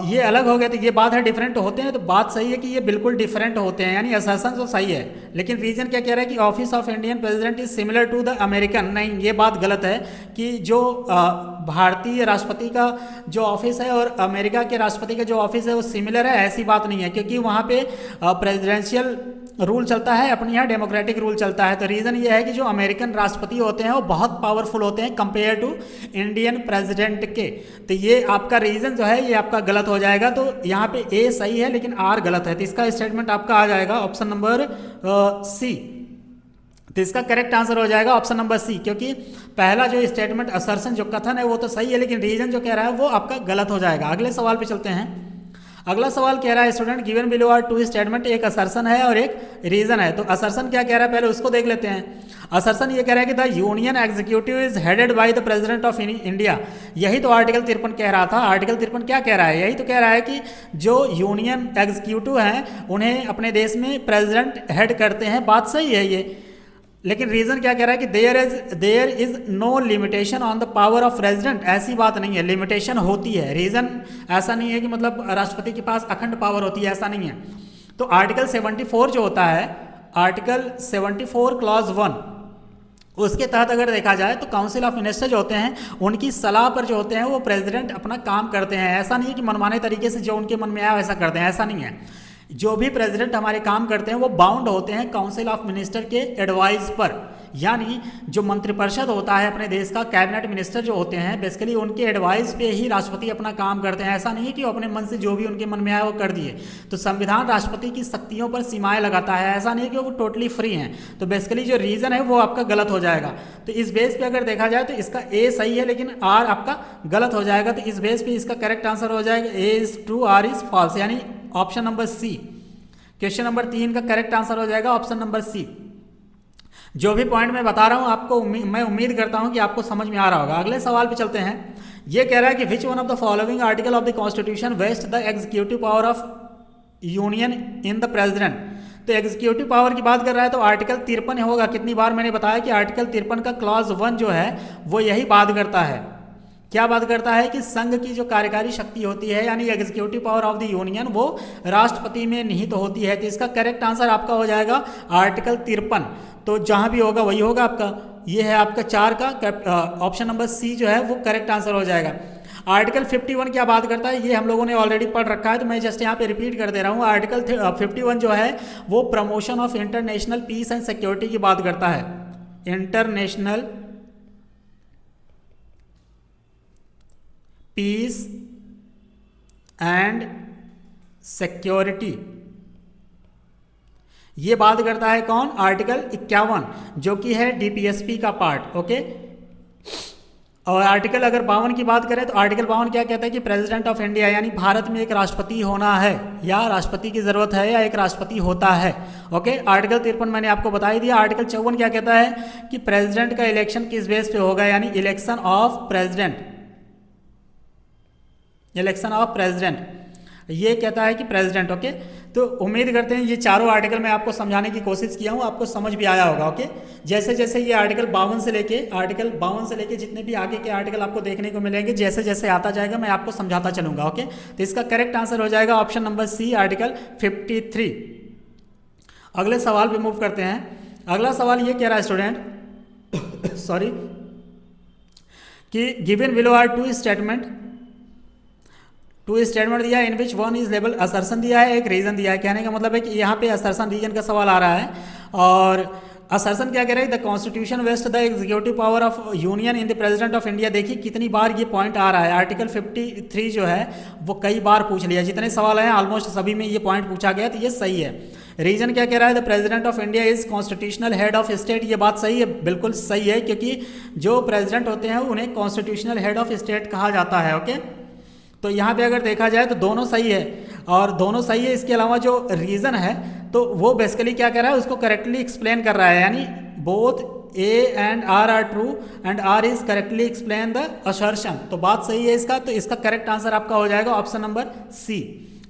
ये अलग हो गया तो ये बात है डिफरेंट होते हैं, तो बात सही है कि ये बिल्कुल डिफरेंट होते हैं, यानी असर्शन तो सही है, लेकिन रीजन क्या कह रहा है कि office of Indian president is similar to the American. नहीं, ये बात गलत है कि जो भारतीय राष्ट्रपति का जो ऑफिस है और अमेरिका के राष्ट्रपति का जो ऑफिस है वो सिमिलर है, ऐसी बात नहीं है, क्योंकि वहाँ पे प्रेसिडेंशियल रूल चलता है, अपने यहाँ डेमोक्रेटिक रूल चलता है। तो रीज़न ये है कि जो अमेरिकन राष्ट्रपति होते हैं वो बहुत पावरफुल होते हैं कंपेयर टू इंडियन प्रेसिडेंट के। तो ये आपका रीज़न जो है ये आपका गलत हो जाएगा। तो यहाँ पे ए सही है लेकिन आर गलत है, तो इसका स्टेटमेंट आपका आ जाएगा ऑप्शन नंबर सी। तो इसका करेक्ट आंसर हो जाएगा ऑप्शन नंबर सी, क्योंकि पहला जो स्टेटमेंट असर्शन जो कथन है वो तो सही है, लेकिन रीजन जो कह रहा है वो आपका गलत हो जाएगा। अगले सवाल पे चलते हैं। अगला सवाल कह रहा है student given below are two statement, एक असर्शन है और एक रीजन है। तो असर्शन क्या कह रहा है पहले उसको देख लेते हैं। असर्शन ये कह रहा है कि the union executive is headed by the president of India. यही तो आर्टिकल 53 कह रहा था। आर्टिकल 53 क्या कह रहा है? यही तो कह रहा है कि जो यूनियन एग्जीक्यूटिव हैं उन्हें अपने देश में प्रेसिडेंट हेड करते हैं। बात सही है ये, लेकिन रीजन क्या कह रहा है कि there is no limitation on the power of president. ऐसी बात नहीं है, लिमिटेशन होती है। रीजन ऐसा नहीं है कि मतलब राष्ट्रपति के पास अखंड पावर होती है, ऐसा नहीं है। तो आर्टिकल 74 जो होता है, आर्टिकल 74 क्लॉज 1, उसके तहत अगर देखा जाए तो काउंसिल ऑफ मिनिस्टर जो होते हैं उनकी सलाह पर जो होते हैं वो प्रेसिडेंट अपना काम करते हैं। ऐसा नहीं है कि मनमाने तरीके से जो उनके मन में आया वैसा करते हैं, ऐसा नहीं है। जो भी प्रेसिडेंट हमारे काम करते हैं वो बाउंड होते हैं काउंसिल ऑफ मिनिस्टर के एडवाइस पर, यानी जो मंत्रिपरिषद होता है अपने देश का, कैबिनेट मिनिस्टर जो होते हैं बेसिकली उनके एडवाइस पे ही राष्ट्रपति अपना काम करते हैं। ऐसा नहीं है कि वो अपने मन से जो भी उनके मन में आया वो कर दिए। तो संविधान राष्ट्रपति की शक्तियों पर सीमाएं लगाता है, ऐसा नहीं है कि वो टोटली फ्री हैं। तो बेसिकली जो रीजन है वो आपका गलत हो जाएगा। तो इस बेस पे अगर देखा जाए तो इसका ए सही है लेकिन आर आपका गलत हो जाएगा। तो इस बेस पे इसका करेक्ट आंसर हो जाएगा A is true, R is false, यानी option number C. Question number 3 का करेक्ट आंसर हो जाएगा ऑप्शन नंबर सी। जो भी पॉइंट मैं बता रहा हूं आपको मैं उम्मीद करता हूं कि आपको समझ में आ रहा होगा। अगले सवाल पे चलते हैं। ये कह रहा है कि which one of the following article of the constitution vest the executive power of union in the president. तो एग्जीक्यूटिव पावर की बात कर रहा है तो आर्टिकल 53 होगा। कितनी बार मैंने बताया कि आर्टिकल 53 का क्लॉज 1 जो है वो यही बात करता है। क्या बात करता है कि संघ की जो कार्यकारी शक्ति होती है यानी executive power of the union वो राष्ट्रपति में निहित होती है। तो इसका करेक्ट आंसर आपका हो जाएगा आर्टिकल 53। तो जहां भी होगा वही होगा आपका। ये है आपका 4 का ऑप्शन नंबर सी जो है वो करेक्ट आंसर हो जाएगा। आर्टिकल 51 क्या बात करता है ये हम लोगों ने ऑलरेडी पढ़ रखा है, तो मैं जस्ट यहाँ पे रिपीट कर दे रहा हूँ। आर्टिकल 51 जो है वो promotion of international peace and security की बात करता है। इंटरनेशनल पीस एंड सिक्योरिटी ये बात करता है कौन? आर्टिकल 51 जो कि है डीपीएसपी का पार्ट। ओके, और आर्टिकल अगर 52 की बात करें तो आर्टिकल 52 क्या कहता है कि प्रेसिडेंट ऑफ इंडिया यानी भारत में एक राष्ट्रपति होना है या राष्ट्रपति की जरूरत है या एक राष्ट्रपति होता है। ओके, आर्टिकल 53 मैंने आपको बता ही दिया। आर्टिकल 54 क्या कहता है कि प्रेसिडेंट का इलेक्शन किस बेस पे होगा, यानी election of president. Election of president ये कहता है कि प्रेसिडेंट। ओके, तो उम्मीद करते हैं ये चारों आर्टिकल मैं आपको समझाने की कोशिश किया हूँ, आपको समझ भी आया होगा। ओके, जैसे जैसे ये आर्टिकल 52 से लेके जितने भी आगे के आर्टिकल आपको देखने को मिलेंगे, जैसे जैसे आता जाएगा मैं आपको समझाता चलूंगा। ओके, तो इसका करेक्ट आंसर हो जाएगा ऑप्शन नंबर सी, आर्टिकल 53। अगले सवाल पे मूव करते हैं। अगला सवाल ये कह रहा है स्टूडेंट सॉरी कि given below are two statement दिया है in which one is label assertion दिया है, एक रीजन दिया है। कहने का मतलब है कि यहाँ पे असर्शन रीजन का सवाल आ रहा है। और असर्शन क्या कह रहा है? The constitution vest the executive power of union in the president of India. देखिए कितनी बार ये पॉइंट आ रहा है। आर्टिकल 53 जो है वो कई बार पूछ लिया, जितने सवाल हैं ऑलमोस्ट सभी में ये पॉइंट पूछा गया, तो ये सही है। रीजन क्या कह रहा है? The president of India is constitutional head of state. ये बात सही है, बिल्कुल सही है, क्योंकि जो प्रेसिडेंट होते हैं उन्हें कॉन्स्टिट्यूशनल हेड ऑफ स्टेट कहा जाता है। ओके, तो यहाँ पे अगर देखा जाए तो दोनों सही है और दोनों सही है। इसके अलावा जो रीज़न है तो वो बेसिकली क्या कर रहा है, उसको करेक्टली एक्सप्लेन कर रहा है, यानी both A and R are true and R is correctly explain the assertion. तो बात सही है इसका, तो इसका करेक्ट आंसर आपका हो जाएगा ऑप्शन नंबर सी।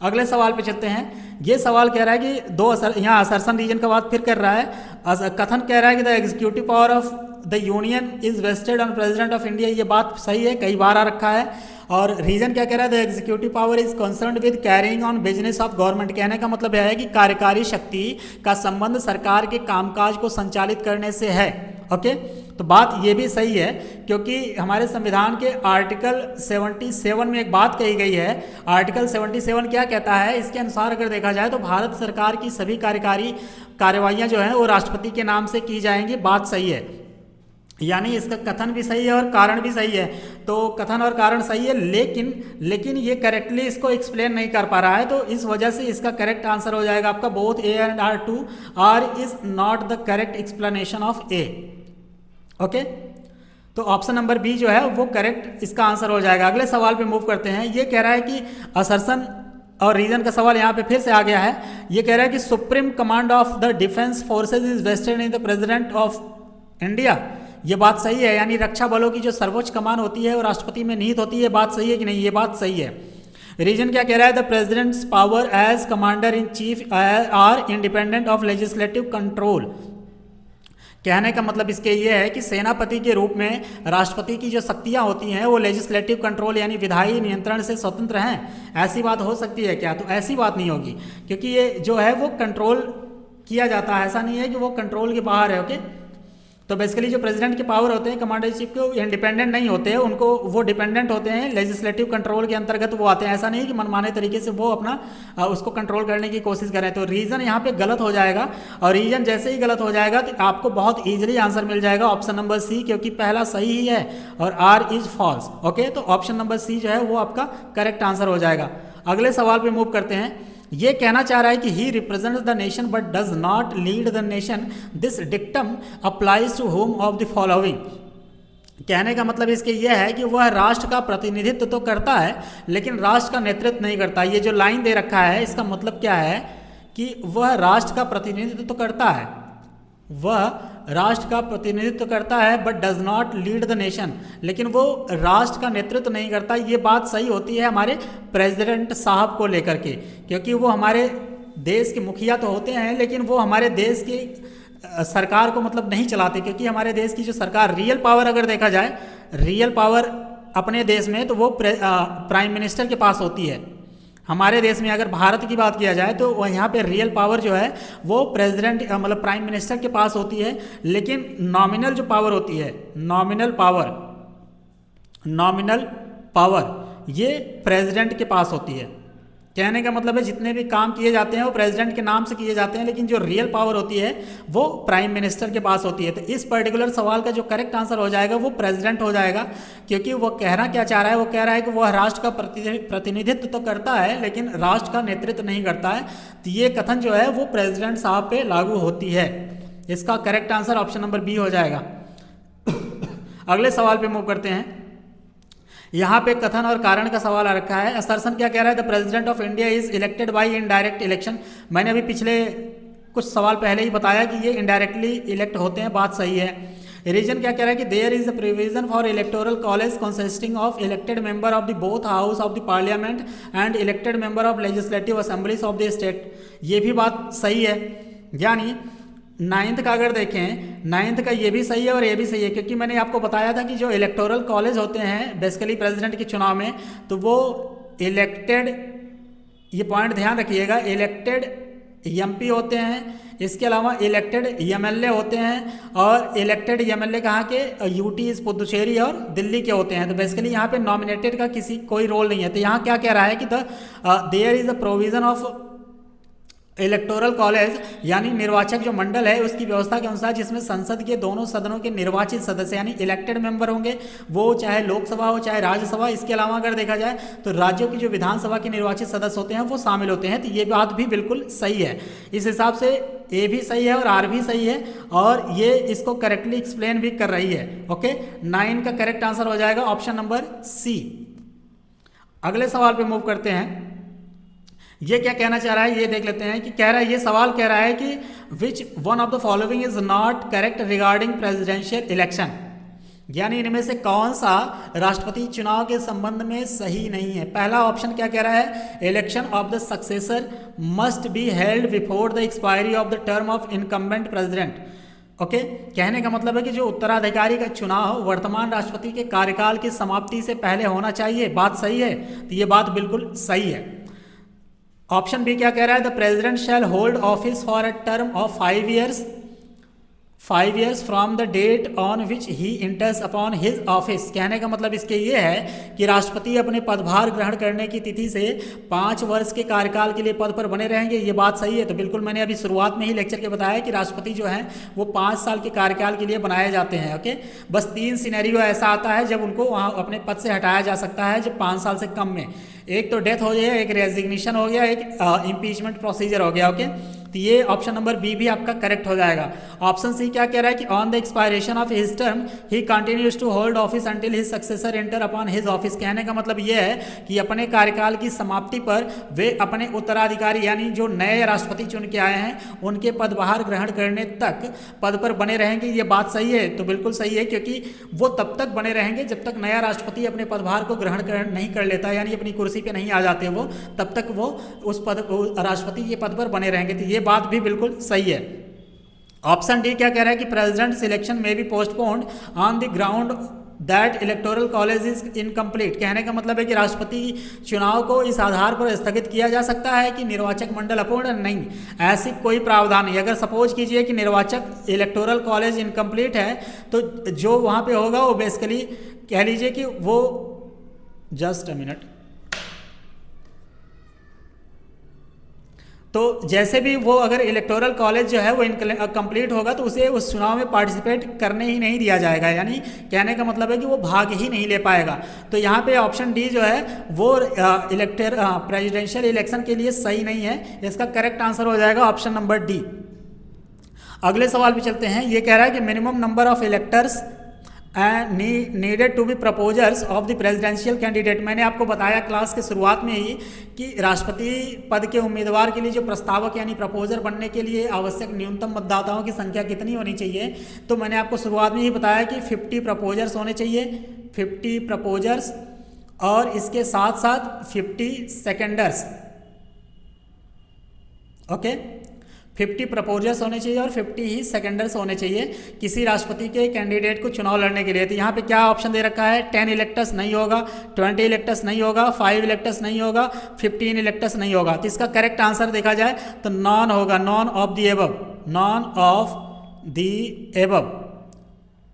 अगले सवाल पे चलते हैं। ये सवाल कह रहा है कि यहाँ असर्शन रीजन का बात फिर कर रहा है। कथन कह रहा है कि the executive power of the union is vested on president of India. ये बात सही है, कई बार आ रखा है। और रीजन क्या कह रहा है, the executive power is concerned with carrying on business of government. कहने का मतलब यह है कि कार्यकारी शक्ति का संबंध सरकार के कामकाज को संचालित करने से है। ओके, तो बात ये भी सही है, क्योंकि हमारे संविधान के आर्टिकल 77 में एक बात कही गई है। आर्टिकल 77 क्या कहता है, इसके अनुसार अगर देखा जाए तो भारत सरकार की सभी कार्यकारी कार्यवाहियां जो हैं वो राष्ट्रपति के नाम से की जाएंगी। बात सही है, यानी इसका कथन भी सही है और कारण भी सही है। तो कथन और कारण सही है, लेकिन ये करेक्टली इसको एक्सप्लेन नहीं कर पा रहा है, तो इस वजह से इसका करेक्ट आंसर हो जाएगा आपका both A and R true R is not the correct explanation of A. Okay, तो ऑप्शन नंबर बी जो है वो करेक्ट इसका आंसर हो जाएगा। अगले सवाल पे मूव करते हैं। ये कह रहा है कि असर्शन और रीजन का सवाल यहाँ पे फिर से आ गया है। ये कह रहा है कि supreme command of the defence forces is vested in the president of India. ये बात सही है, यानी रक्षा बलों की जो सर्वोच्च कमान होती है वो राष्ट्रपति में निहित होती है। बात सही है कि नहीं, ये बात सही है। रीजन क्या कह रहा है, the president's power as commander in chief are independent of legislative control. कहने का मतलब इसके ये है कि सेनापति के रूप में राष्ट्रपति की जो शक्तियां होती हैं वो लेजिस्लेटिव कंट्रोल यानी विधायी नियंत्रण से स्वतंत्र हैं। ऐसी बात हो सकती है क्या? तो ऐसी बात नहीं होगी, क्योंकि ये जो है वो कंट्रोल किया जाता है, ऐसा नहीं है कि वो कंट्रोल के बाहर है। ओके, तो बेसिकली जो प्रेसिडेंट के पावर होते हैं कमांडर इन चीफ के, इंडिपेंडेंट नहीं होते हैं, उनको वो डिपेंडेंट होते हैं, लेजिस्लेटिव कंट्रोल के अंतर्गत वो आते हैं। ऐसा नहीं कि मनमाने तरीके से वो अपना उसको कंट्रोल करने की कोशिश करें। तो रीजन यहाँ पे गलत हो जाएगा, और रीजन जैसे ही गलत हो जाएगा तो आपको बहुत ईजिली आंसर मिल जाएगा ऑप्शन नंबर सी, क्योंकि पहला सही ही है और आर इज फॉल्स। ओके, तो ऑप्शन नंबर सी जो है वो आपका करेक्ट आंसर हो जाएगा। अगले सवाल पे मूव करते हैं। ये कहना चाह रहा है कि he represents the nation but does not lead the nation, this dictum applies to whom of the following. कहने का मतलब इसके यह है कि वह राष्ट्र का प्रतिनिधित्व तो करता है लेकिन राष्ट्र का नेतृत्व नहीं करता। ये जो लाइन दे रखा है इसका मतलब क्या है कि वह राष्ट्र का प्रतिनिधित्व तो करता है, वह राष्ट्र का प्रतिनिधित्व करता है but does not lead the nation, लेकिन वो राष्ट्र का नेतृत्व नहीं करता। ये बात सही होती है हमारे प्रेसिडेंट साहब को लेकर के, क्योंकि वो हमारे देश के मुखिया तो होते हैं लेकिन वो हमारे देश की सरकार को मतलब नहीं चलाते, क्योंकि हमारे देश की जो सरकार रियल पावर अगर देखा जाए, रियल पावर अपने देश में तो वो प्राइम मिनिस्टर के पास होती है। हमारे देश में अगर भारत की बात किया जाए तो यहाँ पे रियल पावर जो है वो प्रेसिडेंट मतलब प्राइम मिनिस्टर के पास होती है, लेकिन नॉमिनल जो पावर होती है, नॉमिनल पावर ये प्रेसिडेंट के पास होती है। कहने का मतलब है जितने भी काम किए जाते हैं वो प्रेसिडेंट के नाम से किए जाते हैं, लेकिन जो रियल पावर होती है वो प्राइम मिनिस्टर के पास होती है। तो इस पर्टिकुलर सवाल का जो करेक्ट आंसर हो जाएगा वो प्रेसिडेंट हो जाएगा, क्योंकि वो कहना क्या चाह रहा है, वो कह रहा है कि वह राष्ट्र का प्रतिनिधित्व तो करता है लेकिन राष्ट्र का नेतृत्व नहीं करता है। तो ये कथन जो है वो प्रेसिडेंट साहब पे लागू होती है। इसका correct answer option number B हो जाएगा। अगले सवाल पे मूव करते हैं। यहाँ पे कथन और कारण का सवाल आ रखा है। असर्शन क्या कह रहा है, the president of India is elected by indirect election. मैंने अभी पिछले कुछ सवाल पहले ही बताया कि ये इनडायरेक्टली इलेक्ट होते हैं, बात सही है। रीजन क्या कह रहा है कि there is a provision for electoral college consisting of elected member of the both house of the parliament and elected member of legislative assemblies of the state. ये भी बात सही है, यानी 9th का अगर देखें, 9th का ये भी सही है और ये भी सही है, क्योंकि मैंने आपको बताया था कि जो इलेक्टोरल कॉलेज होते हैं बेसिकली प्रेसिडेंट के चुनाव में, तो वो इलेक्टेड, ये पॉइंट ध्यान रखिएगा, इलेक्टेड एमपी होते हैं, इसके अलावा इलेक्टेड एमएलए होते हैं, और इलेक्टेड एमएलए कहाँ के, यूटी पुदुचेरी और दिल्ली के होते हैं। तो बेसिकली यहाँ पे नॉमिनेटेड का कोई रोल नहीं है। तो यहाँ क्या कह रहा है कि there is a provision of electoral college, यानी निर्वाचक जो मंडल है उसकी व्यवस्था के अनुसार, जिसमें संसद के दोनों सदनों के निर्वाचित सदस्य यानी इलेक्टेड मेंबर होंगे, वो चाहे लोकसभा हो चाहे राज्यसभा। इसके अलावा अगर देखा जाए तो राज्यों की जो विधानसभा के निर्वाचित सदस्य होते हैं वो शामिल होते हैं। तो ये बात भी बिल्कुल सही है। इस हिसाब से ए भी सही है और आर भी सही है, और ये इसको करेक्टली एक्सप्लेन भी कर रही है। ओके, 9 का करेक्ट आंसर हो जाएगा ऑप्शन नंबर सी। अगले सवाल पे मूव करते हैं। ये क्या कहना चाह रहा है ये देख लेते हैं। कि कह रहा है, ये सवाल कह रहा है कि which one of the following is not correct regarding presidential election. यानी इनमें से कौन सा राष्ट्रपति चुनाव के संबंध में सही नहीं है? पहला ऑप्शन क्या कह रहा है, election of the successor must be held before the expiry of the term of incumbent president. Okay, कहने का मतलब है कि जो उत्तराधिकारी का चुनाव वर्तमान राष्ट्रपति के कार्यकाल की समाप्ति से पहले होना चाहिए। बात सही है? तो ये बात बिल्कुल सही है। ऑप्शन बी क्या कह रहा है, the president shall hold office for a term of 5 years from the date on which he enters upon his office. कहने का मतलब इसके ये है कि राष्ट्रपति अपने पदभार ग्रहण करने की तिथि से 5 वर्ष के कार्यकाल के लिए पद पर बने रहेंगे। ये बात सही है? तो बिल्कुल मैंने अभी शुरुआत में ही लेक्चर के बताया कि राष्ट्रपति जो हैं वो 5 साल के कार्यकाल के लिए बनाए जाते हैं। ओके, बस 3 सिनेरियो ऐसा आता है जब उनको वहाँ अपने पद से हटाया जा सकता है, जब 5 साल से कम में। एक तो डेथ हो गया, एक रेजिग्नेशन हो गया, एक इम्पीचमेंट प्रोसीजर हो गया। ओके, तो ये ऑप्शन नंबर बी भी आपका करेक्ट हो जाएगा। ऑप्शन सी क्या कह रहा है कि on the expiration of his term he continues to hold office until his successor enter upon his office. कहने का मतलब ये है कि अपने कार्यकाल की समाप्ति पर वे अपने उत्तराधिकारी यानी जो नए राष्ट्रपति चुन के आए हैं उनके पदभार ग्रहण करने तक पद पर बने रहेंगे। ये बात सही है? तो बिल्कुल सही है, क्योंकि वो तब तक बने रहेंगे जब तक नया राष्ट्रपति अपने पदभार को ग्रहण नहीं कर लेता, यानी अपनी कुर्सी पे नहीं आ जाते वो, तब तक वो उस पद राष्ट्रपति के पद पर बने रहेंगे। तो ये बात भी बिल्कुल सही है। ऑप्शन डी क्या कह रहा है कि president selection may be postponed on the ground that electoral college is incomplete. कहने का मतलब है कि राष्ट्रपति चुनाव को इस आधार पर स्थगित किया जा सकता है कि निर्वाचक मंडल अपूर्ण नहीं, ऐसी कोई प्रावधान नहीं। अगर सपोज कीजिए कि निर्वाचक इलेक्टोरल कॉलेज इनकम्प्लीट है तो जो वहाँ पे होगा वो बेसिकली कह लीजिए कि वो जस्ट अ मिनट, तो जैसे भी वो अगर इलेक्टोरल कॉलेज जो है वो कंप्लीट होगा तो उसे उस चुनाव में पार्टिसिपेट करने ही नहीं दिया जाएगा, यानी कहने का मतलब है कि वो भाग ही नहीं ले पाएगा। तो यहाँ पे ऑप्शन डी जो है वो प्रेसिडेंशियल इलेक्शन के लिए सही नहीं है। इसका करेक्ट आंसर हो जाएगा ऑप्शन नंबर डी। अगले सवाल पे चलते हैं। ये कह रहा है कि minimum number of electors needed to be proposers of the presidential candidate. मैंने आपको बताया क्लास के शुरुआत में ही कि राष्ट्रपति पद के उम्मीदवार के लिए जो प्रस्तावक यानी प्रपोजर बनने के लिए आवश्यक न्यूनतम मतदाताओं की संख्या कितनी होनी चाहिए। तो मैंने आपको शुरुआत में ही बताया कि 50 प्रपोजर्स होने चाहिए, 50 प्रपोजर्स, और इसके साथ साथ 50 सेकेंडर्स। ओके, 50 प्रपोजर्स होने चाहिए और 50 ही सेकेंडर्स होने चाहिए किसी राष्ट्रपति के कैंडिडेट को चुनाव लड़ने के लिए। तो यहाँ पे क्या ऑप्शन दे रखा है, 10 इलेक्टर्स नहीं होगा, 20 इलेक्टर्स नहीं होगा, 5 इलेक्टर्स नहीं होगा, 15 इलेक्टर्स नहीं होगा। तो इसका करेक्ट आंसर देखा जाए तो नॉन होगा, none of the above, none of the above.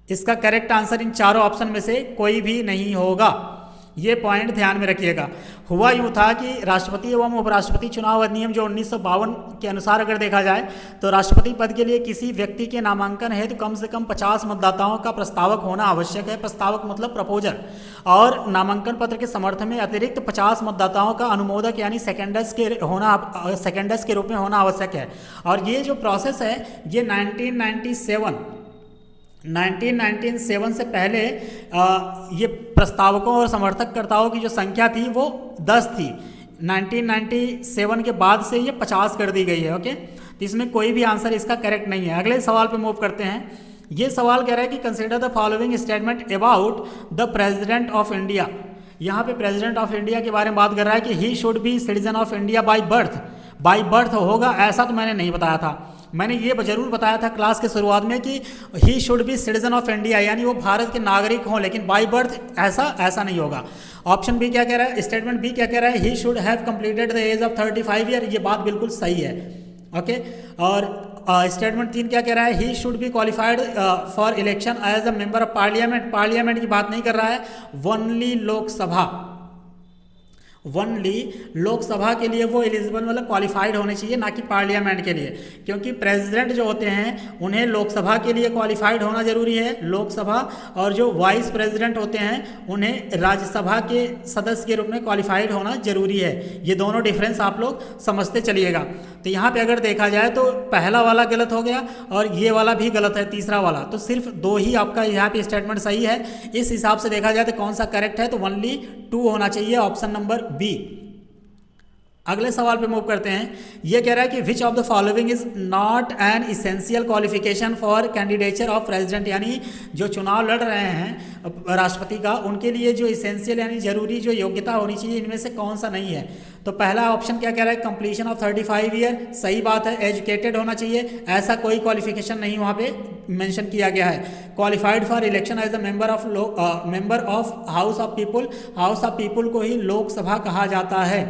इसका करेक्ट आंसर इन चारों ऑप्शन में से कोई भी नहीं होगा। ये पॉइंट ध्यान में रखिएगा। हुआ यूँ था कि राष्ट्रपति एवं उपराष्ट्रपति चुनाव अधिनियम जो 1952 के अनुसार अगर देखा जाए तो राष्ट्रपति पद के लिए किसी व्यक्ति के नामांकन हेतु कम से कम 50 मतदाताओं का प्रस्तावक होना आवश्यक है। प्रस्तावक मतलब प्रपोजर। और नामांकन पत्र के समर्थन में अतिरिक्त 50 मतदाताओं का अनुमोदक यानी सेकेंडर्स के रूप में होना आवश्यक है। और ये जो प्रोसेस है ये 1997 से पहले ये प्रस्तावकों और समर्थककर्ताओं की जो संख्या थी वो 10 थी। 1997 के बाद से ये 50 कर दी गई है। ओके, तो इसमें कोई भी आंसर इसका करेक्ट नहीं है। अगले सवाल पे मूव करते हैं। ये सवाल कह रहा है कि consider the following statement about the president of India. यहाँ पे प्रेसिडेंट ऑफ इंडिया के बारे में बात कर रहा है कि ही should B citizen of India by birth. By birth होगा ऐसा तो मैंने नहीं बताया था। मैंने ये जरूर बताया था क्लास के शुरुआत में कि ही should B citizen of India, यानी वो भारत के नागरिक हों, लेकिन बाय बर्थ ऐसा नहीं होगा। ऑप्शन बी क्या कह रहा है, स्टेटमेंट बी क्या कह रहा है, he should have completed the age of 35 year. ये बात बिल्कुल सही है। ओके, और स्टेटमेंट 3 क्या कह रहा है, he should be qualified for election as a member of parliament. Parliament की बात नहीं कर रहा है, ओनली लोकसभा के लिए वो एलिजिबल मतलब क्वालिफाइड होने चाहिए, ना कि पार्लियामेंट के लिए। क्योंकि प्रेसिडेंट जो होते हैं उन्हें लोकसभा के लिए क्वालिफाइड होना जरूरी है, लोकसभा, और जो वाइस प्रेसिडेंट होते हैं उन्हें राज्यसभा के सदस्य के रूप में क्वालिफाइड होना जरूरी है। ये दोनों डिफरेंस आप लोग समझते चलिएगा। तो यहाँ पे अगर देखा जाए तो पहला वाला गलत हो गया और ये वाला भी गलत है, तीसरा वाला। तो सिर्फ 2 ही आपका यहाँ पे स्टेटमेंट सही है। इस हिसाब से देखा जाए तो कौन सा करेक्ट है, तो ओनली 2 होना चाहिए, ऑप्शन नंबर बी। अगले सवाल पे मूव करते हैं। ये कह रहा है कि which of the following is not an essential qualification for candidature of president, यानी जो चुनाव लड़ रहे हैं राष्ट्रपति का, उनके लिए जो इसेंशियल यानी जरूरी जो योग्यता होनी चाहिए, इनमें से कौन सा नहीं है। तो पहला ऑप्शन क्या कह रहा है, कंप्लीशन ऑफ 35 ईयर, सही बात है। एजुकेटेड होना चाहिए, ऐसा कोई क्वालिफिकेशन नहीं वहाँ पे मेंशन किया गया है। Qualified for election as a member of house of people, house of people को ही लोकसभा कहा जाता है,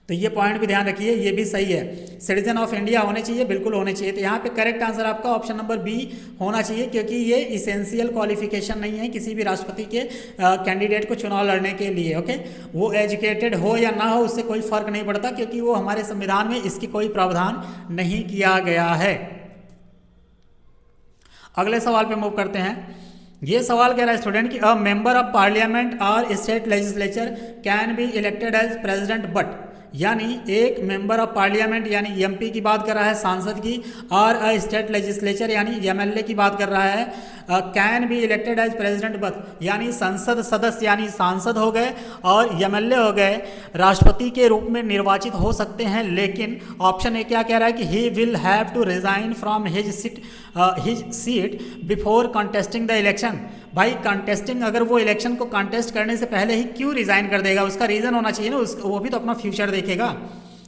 तो ये पॉइंट भी ध्यान रखिए, ये भी सही है। सिटीजन ऑफ इंडिया होने चाहिए, बिल्कुल होने चाहिए। तो यहाँ पे करेक्ट आंसर आपका ऑप्शन नंबर बी होना चाहिए, क्योंकि ये इसेंशियल क्वालिफिकेशन नहीं है किसी भी राष्ट्रपति के कैंडिडेट को चुनाव लड़ने के लिए। ओके, वो एजुकेटेड हो या ना हो उससे कोई फर्क नहीं पड़ता, क्योंकि वो हमारे संविधान में इसकी कोई प्रावधान नहीं किया गया है। अगले सवाल पे मूव करते हैं। ये सवाल कह रहा है स्टूडेंट कि a member of parliament or state legislature can be elected as president but, यानी एक मेंबर ऑफ पार्लियामेंट यानी एमपी की बात कर रहा है, सांसद की, और स्टेट लेजिस्लेचर यानी एमएलए की बात कर रहा है, can be elected as president but, यानी संसद सदस्य यानी सांसद हो गए और एमएलए हो गए, राष्ट्रपति के रूप में निर्वाचित हो सकते हैं, लेकिन ऑप्शन ए क्या कह रहा है कि he will have to resign from his seat before contesting the election. भाई कंटेस्टिंग, अगर वो इलेक्शन को कंटेस्ट करने से पहले ही क्यों रिजाइन कर देगा, उसका रीज़न होना चाहिए ना, वो भी तो अपना फ्यूचर देखेगा।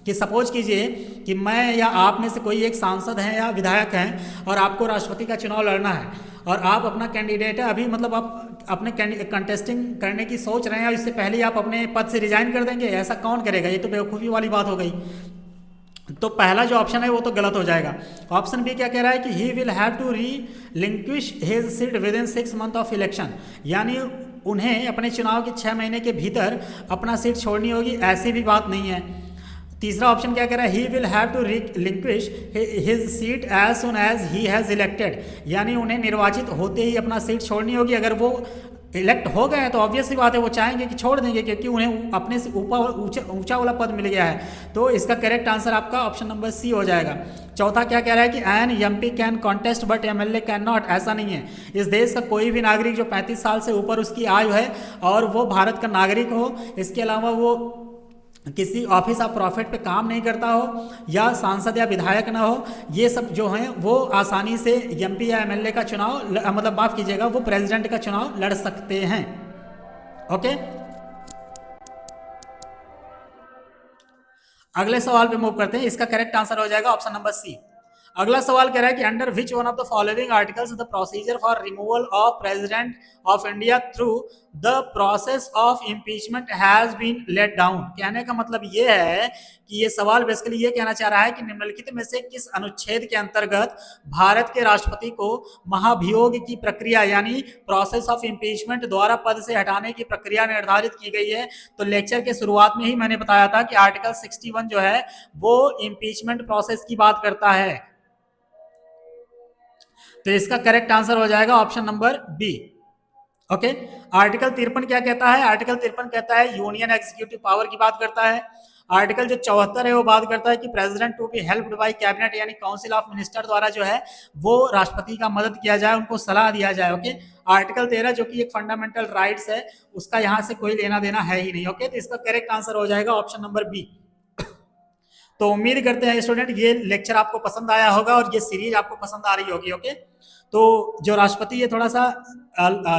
कि सपोज कीजिए कि मैं या आप में से कोई एक सांसद हैं या विधायक हैं और आपको राष्ट्रपति का चुनाव लड़ना है और आप अपना कैंडिडेट है अभी, मतलब आप अपने कंटेस्टिंग करने की सोच रहे हैं और इससे पहले ही आप अपने पद से रिजाइन कर देंगे, ऐसा कौन करेगा, ये तो बेवकूफ़ी वाली बात हो गई। तो पहला जो ऑप्शन है वो तो गलत हो जाएगा। ऑप्शन बी क्या कह रहा है कि he will have to relinquish his seat within 6 month of election, यानी उन्हें अपने चुनाव के 6 महीने के भीतर अपना सीट छोड़नी होगी, ऐसी भी बात नहीं है। तीसरा ऑप्शन क्या कह रहा है, he will have to relinquish his seat as soon as he has elected, यानी उन्हें निर्वाचित होते ही अपना सीट छोड़नी होगी। अगर वो इलेक्ट हो गए हैं तो ऑब्वियस सी बात है वो चाहेंगे कि छोड़ देंगे, क्योंकि उन्हें अपने से ऊपर ऊंचा वाला पद मिल गया है। तो इसका करेक्ट आंसर आपका ऑप्शन नंबर सी हो जाएगा। चौथा क्या कह रहा है कि an MP can contest but MLA can not, ऐसा नहीं है। इस देश का कोई भी नागरिक जो 35 साल से ऊपर उसकी आयु है और वो भारत का नागरिक हो, इसके अलावा वो किसी ऑफिस ऑफ प्रॉफिट पे काम नहीं करता हो या सांसद या विधायक ना हो, ये सब जो हैं वो आसानी से एमपी या एमएलए का चुनाव, मतलब माफ कीजिएगा, वो प्रेसिडेंट का चुनाव लड़ सकते हैं। ओके, अगले सवाल पे मूव करते हैं। इसका करेक्ट आंसर हो जाएगा ऑप्शन नंबर सी। अगला सवाल कह रहा है कि under which one of the following articles the procedure for removal of president of India through the process of impeachment has been laid down. कहने का मतलब ये है कि ये सवाल बेसिकली ये कहना चाह रहा है कि निम्नलिखित में से किस अनुच्छेद के अंतर्गत भारत के राष्ट्रपति को महाभियोग की प्रक्रिया यानी प्रोसेस ऑफ इम्पीचमेंट द्वारा पद से हटाने की प्रक्रिया निर्धारित की गई है। तो लेक्चर के शुरुआत में ही मैंने बताया था कि आर्टिकल 61 जो है वो इम्पीचमेंट प्रोसेस की बात करता है। तो इसका करेक्ट आंसर हो जाएगा option number B. Okay, article 53 क्या कहता है, आर्टिकल 53 कहता है यूनियन एग्जीक्यूटिव पावर की बात करता है। आर्टिकल जो 74 है वो बात करता है कि president to be helped by cabinet यानी काउंसिल ऑफ मिनिस्टर द्वारा जो है वो राष्ट्रपति का मदद किया जाए, उनको सलाह दिया जाए। ओके, आर्टिकल 13 जो कि एक फंडामेंटल राइट्स है, उसका यहाँ से कोई लेना देना है ही नहीं। ओके, तो इसका करेक्ट आंसर हो जाएगा ऑप्शन नंबर बी। तो उम्मीद करते हैं स्टूडेंट ये लेक्चर आपको पसंद आया होगा और ये सीरीज आपको पसंद आ रही होगी। ओके, तो जो राष्ट्रपति ये थोड़ा सा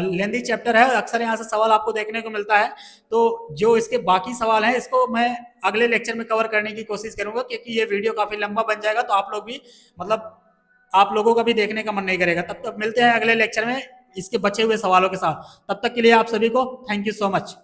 लेंदी चैप्टर है, अक्सर यहाँ से सवाल आपको देखने को मिलता है। तो जो इसके बाकी सवाल हैं इसको मैं अगले लेक्चर में कवर करने की कोशिश करूंगा, क्योंकि ये वीडियो काफी लंबा बन जाएगा, तो आप लोग भी मतलब आप लोगों का भी देखने का मन नहीं करेगा। तब तक मिलते हैं अगले लेक्चर में इसके बचे हुए सवालों के साथ। तब तक के लिए आप सभी को थैंक यू सो मच।